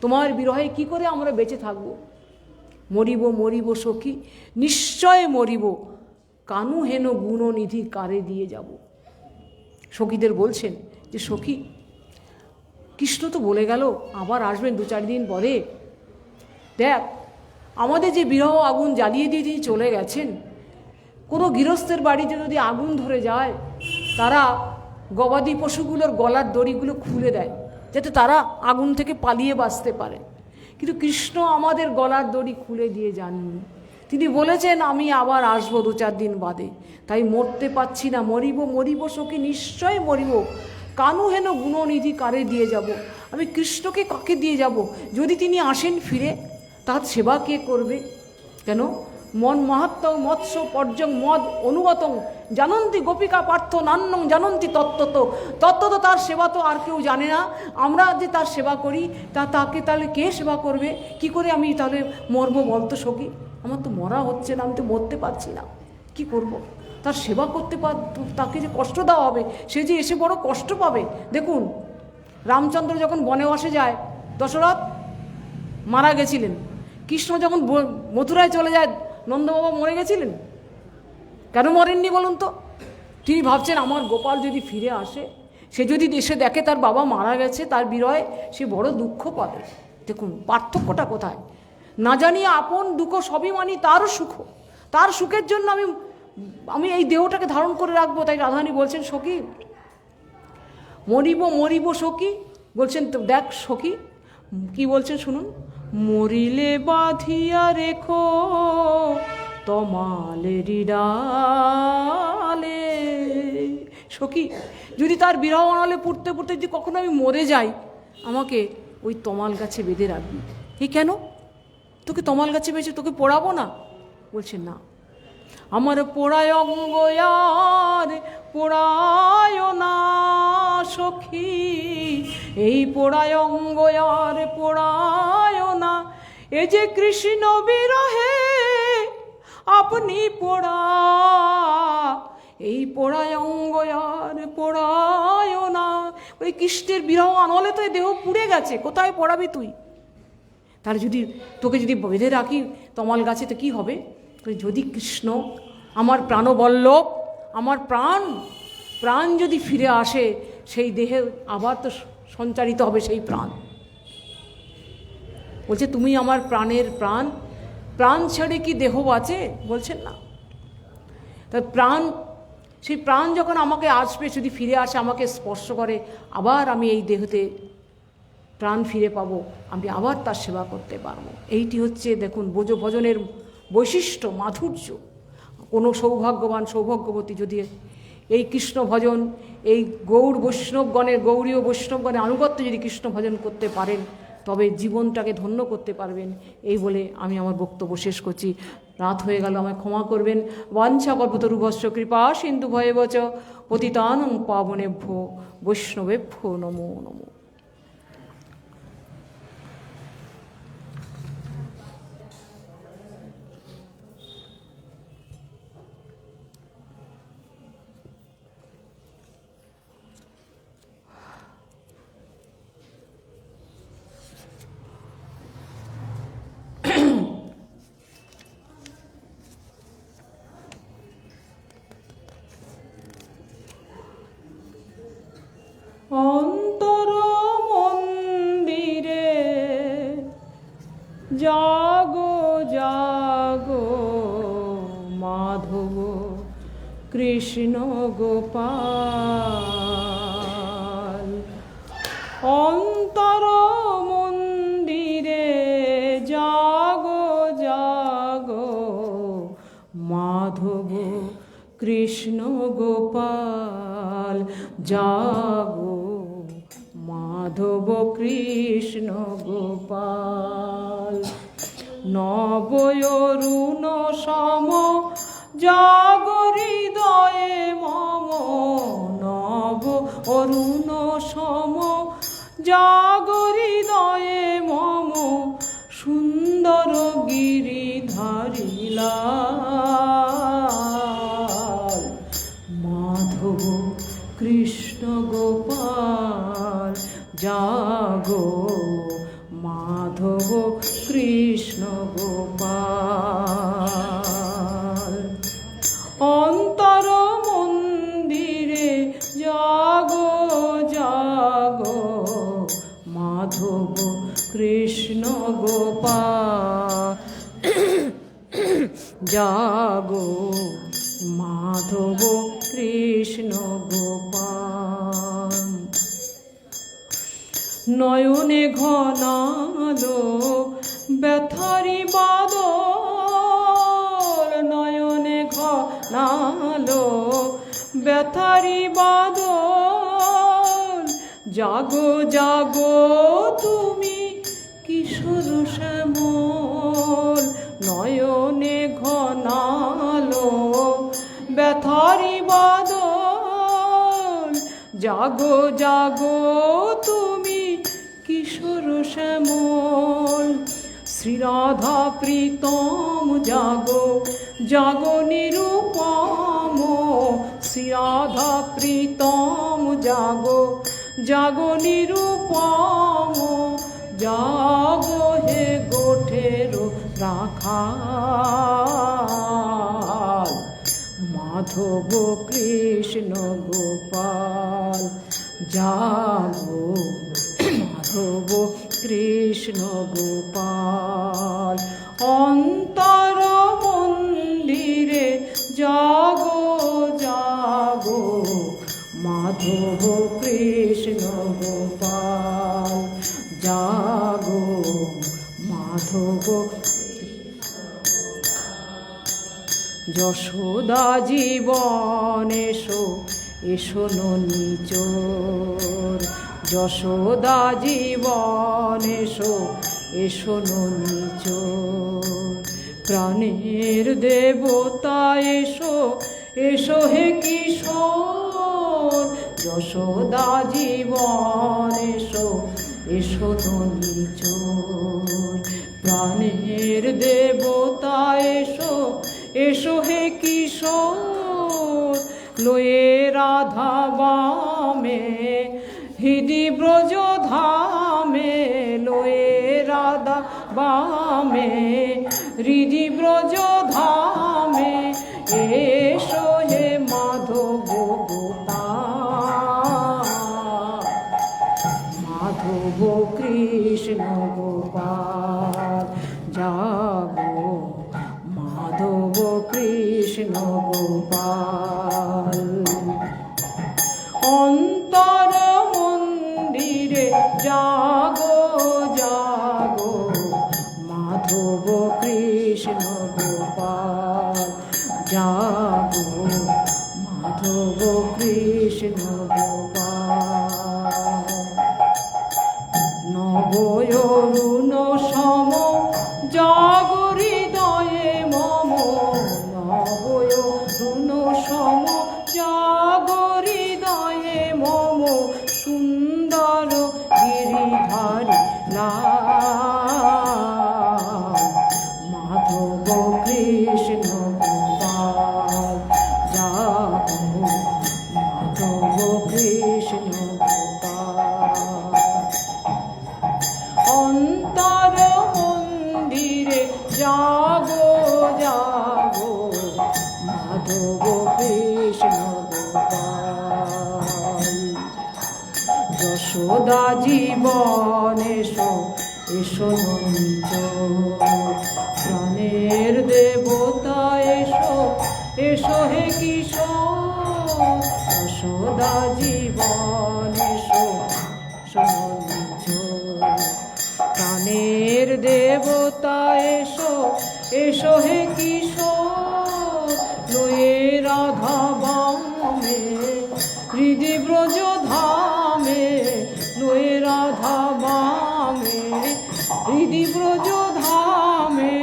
তোমার বিরহে কি করে আমরা বেঁচে থাকব? মরিব সখী, নিশ্চয় মরিব, কানু হেন গুণনিধি কারে দিয়ে যাব। সখীদের বলছেন যে সখী, কৃষ্ণ তো বলে গেল আবার আসবেন 2-4 দিন পরে, দেখ আমাদের যে বিরহ আগুন জ্বালিয়ে দিয়ে তিনি চলে গেছেন, কোনো গৃহস্থের বাড়িতে যদি আগুন ধরে যায় তারা গবাদি পশুগুলোর গলার দড়িগুলো খুলে দেয় যাতে তারা আগুন থেকে পালিয়ে বাঁচতে পারে। কিন্তু কৃষ্ণ আমাদের গলার দড়ি খুলে দিয়ে যাননি, তিনি বলেছেন আমি আবার আসবো 2-4 দিন বাদে, তাই মরতে পাচ্ছি না। মরিব সখী, নিশ্চয় মরিব, কানু হেন গুণনিধি কারে দিয়ে যাব। আমি কৃষ্ণকে কাকে দিয়ে যাব? যদি তিনি আসেন ফিরে, তার সেবা কে করবে? কেন মন মাহাত্ম মৎস্য পর্যং মদ অনুগতং জানন্তি গোপিকা পার্থ নান্নং জানন্তি তত্ত্বত। তত্ত্বত তার সেবা তো আর কেউ জানে না। আমরা যে তার সেবা করি তাকে তাহলে কে সেবা করবে? কি করে আমি তাহলে মরবো বলতো সখী? আমার তো মরা হচ্ছে না, আমি তো মরতে পারছি না, কি করব? তার সেবা করতে তাকে যে কষ্ট দেওয়া হবে, সে যে এসে বড় কষ্ট পাবে। দেখুন রামচন্দ্র যখন বনবাসে যায়, দশরথ মারা গেছিলেন। কৃষ্ণ যখন মথুরায় চলে যায়, নন্দবাবা মরে গেছিলেন। কেন মরেননি বলুন তো? তিনি ভাবছেন আমার গোপাল যদি ফিরে আসে, সে যদি দেশে দেখে তার বাবা মারা গেছে, তার বিরহে সে বড় দুঃখ পাবে। দেখুন পার্থক্যটা কোথায়। না জানিয়ে আপন দুঃখ সবই মানি তারও সুখ, তার সুখের জন্য আমি এই দেহটাকে ধারণ করে রাখবো। তাই রাধারানী বলছেন সখী মরিব মরিব সখী, বলছেন তো দেখ সখী কি বলছেন শুনুন। মরিলে বাঁধিয়া রেখো তমালেরি ডালে। সখী যদি তার বিরহ অনলে পুড়তে পুড়তে যদি কখনো আমি মরে যাই, আমাকে ওই তমাল গাছে বেঁধে রাখবি। কেন? তোকে তমাল গাছে বেঁধে তোকে পোড়াবো না? বলছেন না, আমার পোড়ায় অঙ্গ আর পোড়ায় না সখী, এই পোড়ায় অঙ্গ আর পোড়ায় না, এ যে কৃষ্ণ বিরহে আপনি পোড়া, এই পোড়ায় অঙ্গ আর পোড়ায় না। ওই কৃষ্ণের বিরহ আনলে তো দেহ পুড়ে গেছে, কোথায় পড়াবি তুই? তাহলে তোকে যদি বেঁধে রাখি তমাল গাছে তো কী হবে? যদি কৃষ্ণ আমার প্রাণবল্লভ, আমার প্রাণ যদি ফিরে আসে, সেই দেহে আবার তো সঞ্চারিত হবে সেই প্রাণ। বলছে তুমি আমার প্রাণের প্রাণ ছেড়ে কি দেহ বাঁচে? বলছেন না। তাই সেই প্রাণ যখন আমাকে আসবে, যদি ফিরে আসে, আমাকে স্পর্শ করে, আবার আমি এই দেহতে প্রাণ ফিরে পাবো, আমি আবার তার সেবা করতে পারবো। এইটি হচ্ছে দেখুন ভজনের বৈশিষ্ট্য, মাধুর্য। কোনো সৌভাগ্যবতী যদি এই কৃষ্ণ ভজন, এই গৌরীয় বৈষ্ণবগণের আনুগত্য যদি কৃষ্ণ ভজন করতে পারেন, তবে জীবনটাকে ধন্য করতে পারবেন। এই বলে আমি আমার বক্তব্য শেষ করছি। রাত হয়ে গেল, আমায় ক্ষমা করবেন। বাঞ্ছা কল্পতরুভ্যশ্চ কৃপা সিন্ধু ভয়েবচ পতিতানং পাবনেভ্যো বৈষ্ণবেভ্যো নমো নমো। অন্তর মন্দিরে জাগো জাগো মাধব কৃষ্ণ গোপাল। অন্তর মন্দিরে জাগো জাগো মাধব কৃষ্ণ গোপাল। জাগো মাধব কৃষ্ণ গোপাল। নবয়রুণ সম জাগো হৃদয়ে মম, নব অরুণ সম জাগো হৃদয়ে মম, সুন্দর গিরিধারী লাল। মাধব কৃষ্ণ গোপাল জাগো, মাধব কৃষ্ণ গোপাল। অন্তর মন্দিরে জাগো জাগো মাধব কৃষ্ণ গোপাল। জাগো মাধব কৃষ্ণ গোপাল। নয়নে ঘনালো ব্যথারি বাদল, নয়নে ঘনালো ব্যথারি বাদল। জাগো জাগো তুমি কিশোর শ্যামল, নয়নে ঘনালো ব্যথারি বাদল। জাগো জাগো তুমি কিশোর শ্যামল, শ্রীরাধা প্রীতম জাগো জাগো নিরুপম, শ্রীরাধা প্রীতম জাগো জাগো নিরুপম। জাগো হে গোঠের রাখাল, মাধব কৃষ্ণ গোপাল। জাগো মাধব কৃষ্ণ গোপাল, অন্তর মন্দিরে জাগো জাগো মাধব কৃষ্ণ গোপাল। জাগো মাধব। যশোদা জীবন এসো এসো নিচোর, যশোদা জীবন এসো এসো নিচোর। প্রাণের দেবতা এসো এসো হে কিশোর, যশোদা জীবন এসো এসো নিচোর। প্রাণের দেবতা এসো এসো হে কিশোর, লয়ে রাধা বামে হৃদি ব্রজ ধামে, লয়ে রাধা বামে হৃদি ব্রজ ধামে। এসো হে মাধব গোপাল, মাধব কৃষ্ণ গোপাল। জাগো মাধব কৃষ্ণ গোপাল, অন্তর মন্দিরে জাগো জাগো মাধব কৃষ্ণ গোপাল। জাগো মাধব কৃষ্ণ গোপাল। নবয়রুণ সম জাগো হৃদয়ে মম, নবয়রুণ সম জাগো হৃদয়ে মম। সুন্দর গিরিধারী লাল, মাধব কৃষ্ণ গোপাল। জাগো মাধব কৃষ্ণ গোপাল, অন্তর মন্দিরে জাগো জাগো মাধব কৃষ্ণ গোপাল। যশোদা জীবন এসো এসো নিচোর, প্রাণের দেবতা এসো এসো হে কিশোর। যশোদা জীবন এসো এসো নিচোর, প্রাণের দেবতা এসো এসো হে কিশোর। লয়ে রাধা বামে হৃদি ব্রজ ধামে, লয়ে রাধা বামে হৃদি ব্রজ ধামে।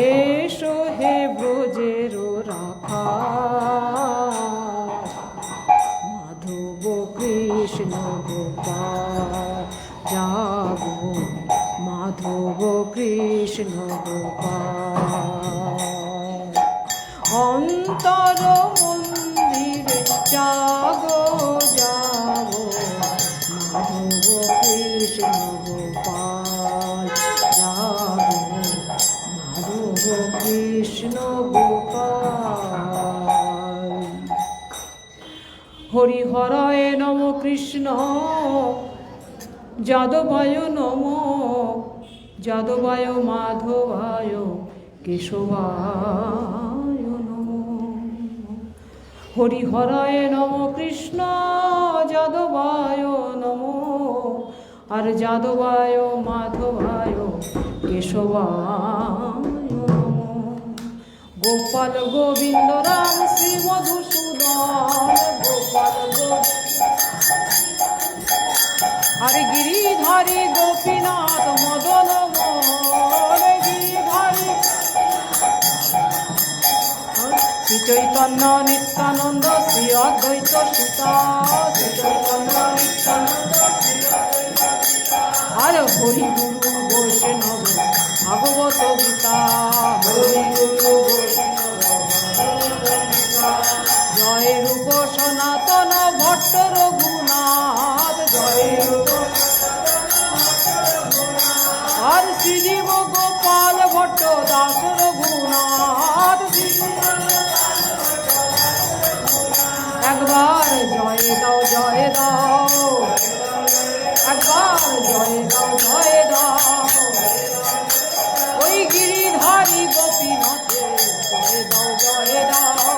এসো হে ব্রজের রাখাল, মাধব কৃষ্ণ গোপাল। জাগো মাধব কৃষ্ণ গোপাল, অন্তর মন্দিরে জাগো জাগো মাধব কৃষ্ণ গোপাল। জাগো মাধব কৃষ্ণ গোপাল। হরিহরায় নম কৃষ্ণ যাদবায় নম, যাদবায় মাধবায় কেশবায় নম। হরিহরায় নম কৃষ্ণ যাদবায় নম, আর যাদবায় মাধবায় কেশবায় নম। গোপাল গোবিন্দ রাম শ্রী মধুসূদন, গোপাল হরে গিরিধারী গোপীনাথ মদন মোহন, গিরিধারী শ্রী চৈতন্য নিত্যানন্দ শ্রী অদ্বৈত সীতা, শ্রী চৈতন্য নিত্যানন্দ আর হরি গুরু বৈষ্ণব ভাগবত গীতা, হরি গুরু বৈষ্ণব জয় রূপ সনাতন ভট্ট রঘুনাথ, জয় রূপ আর শ্রীজীব গোপাল ভট্ট দাস রঘুনাথ, একবার জয় দাও জয় দাও, একবার জয় দাও জয় দাও, ওই গিরিধারী গোপীনাথে জয় দাও জয় দাও,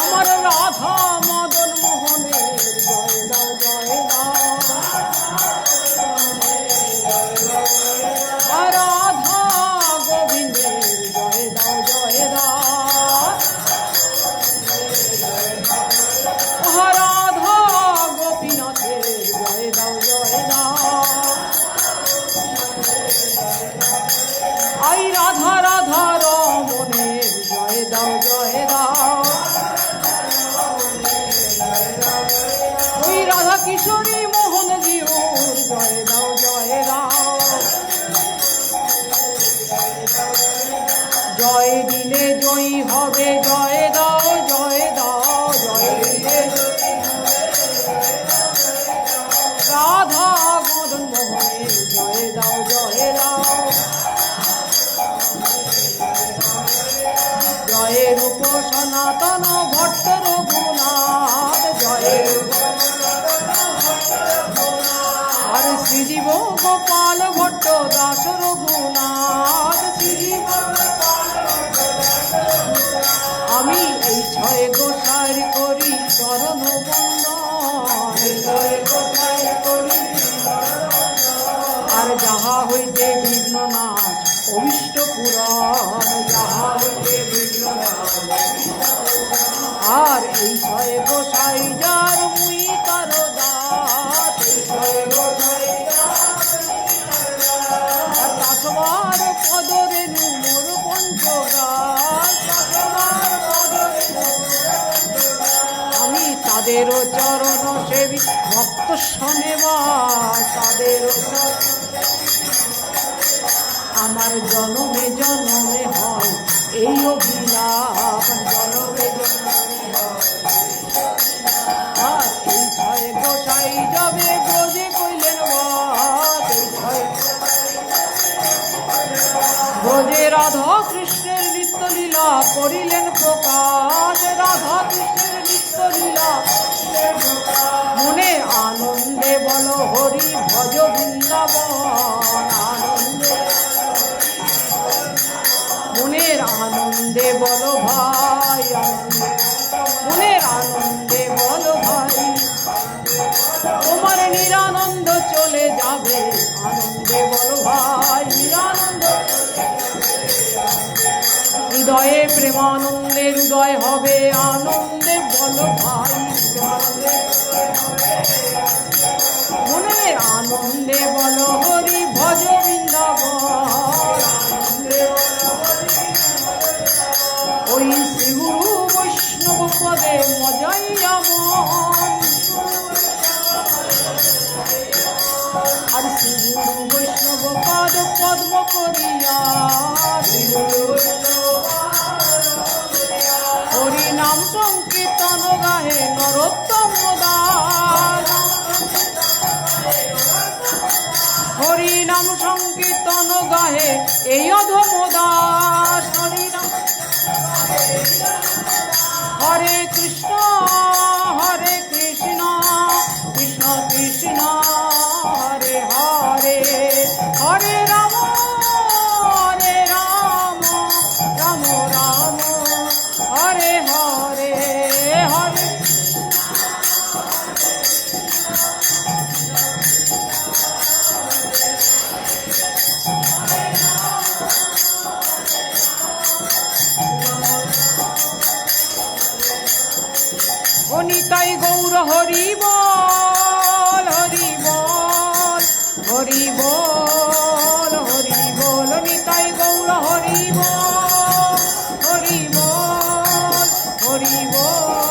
আমার রাধা মদন মোহনের জয় দাও জয় দাও, আর রাধা গোবিন্দের জয় দাও জয় দাও, রাধা গোপীনাথের জয় দাও জয় দাও, আই রাধা রাধা রমণের জয় দাও জয় দাও, ওই রাধা কিশোরী মোহন জিউর জয় দাও জয় দাও, জয় দিলে জয়ী হবে জয় দাও জয় দাও, জয় দিলে রাধা মদন মোহনের জয় দাও জয় দাও, জয় রূপ সনাতন ভট্ট রঘুনাথ, জয় আর শ্রীজীব গোপাল ভট্ট দাস রঘুনাথ, শ্রীজীব আমি এই ছয় গোসাই করি চরণ আর যাহা হইতে বিঘ্ন নাশ অভিষ্ট পুরাণ, যাহা হইতে বিঘ্ন আর এই ছয় গোসাই যার মুই তার দাস, এই ছয় গোসাই আর দাসবার পদরেণু মোর পঞ্চগাছ, আমি তাদেরও চরণ সেবী ভক্ত শোনেবার, তাদেরও আমার জনমে জনমে হয় এই অভিলাপ, জনমে জনমে আর এই ছয় গোসাই যাবে ব্রজে কইলেন বাস, এই ছয় ব্রজে রাধা কৃষ্ণের নিত্যলীলা করিলেন প্রকাশ, রাধা কৃষ্ণের নিত্যলীলা মনে আনন্দে বল হরি ভজ বৃন্দাবন, আনন্দে মনের আনন্দে বল ভাই, মনের আনন্দে বল ভাই, তোমার নিরানন্দ চলে যাবে আনন্দে বল ভাই, নিরানন্দ হৃদয়ে প্রেমানন্দের উদয় হবে আনন্দে বল ভাই, মনের আনন্দে বল হরি ভজ বৃন্দাবন, ওই শ্রী গুরু বৈষ্ণব পদে মজাইয়া মন, আর শ্রী গুরু বৈষ্ণব পদ পদ্ম করিয়া, হরি নাম সংকীর্তন গাহে নরোত্তম দাস, হরি নাম সংকীর্তন গাহে এই অধম দাস, হরি নাম হরে কৃষ্ণ কৃষ্ণ কৃষ্ণ হরে হরে, হরে রাম রাম রাম হরে হরে, হরে নিতাই গৌর হরি বল হরি বল হরি বল হরি বল, নিতাই গৌর হরি বল। নমঃ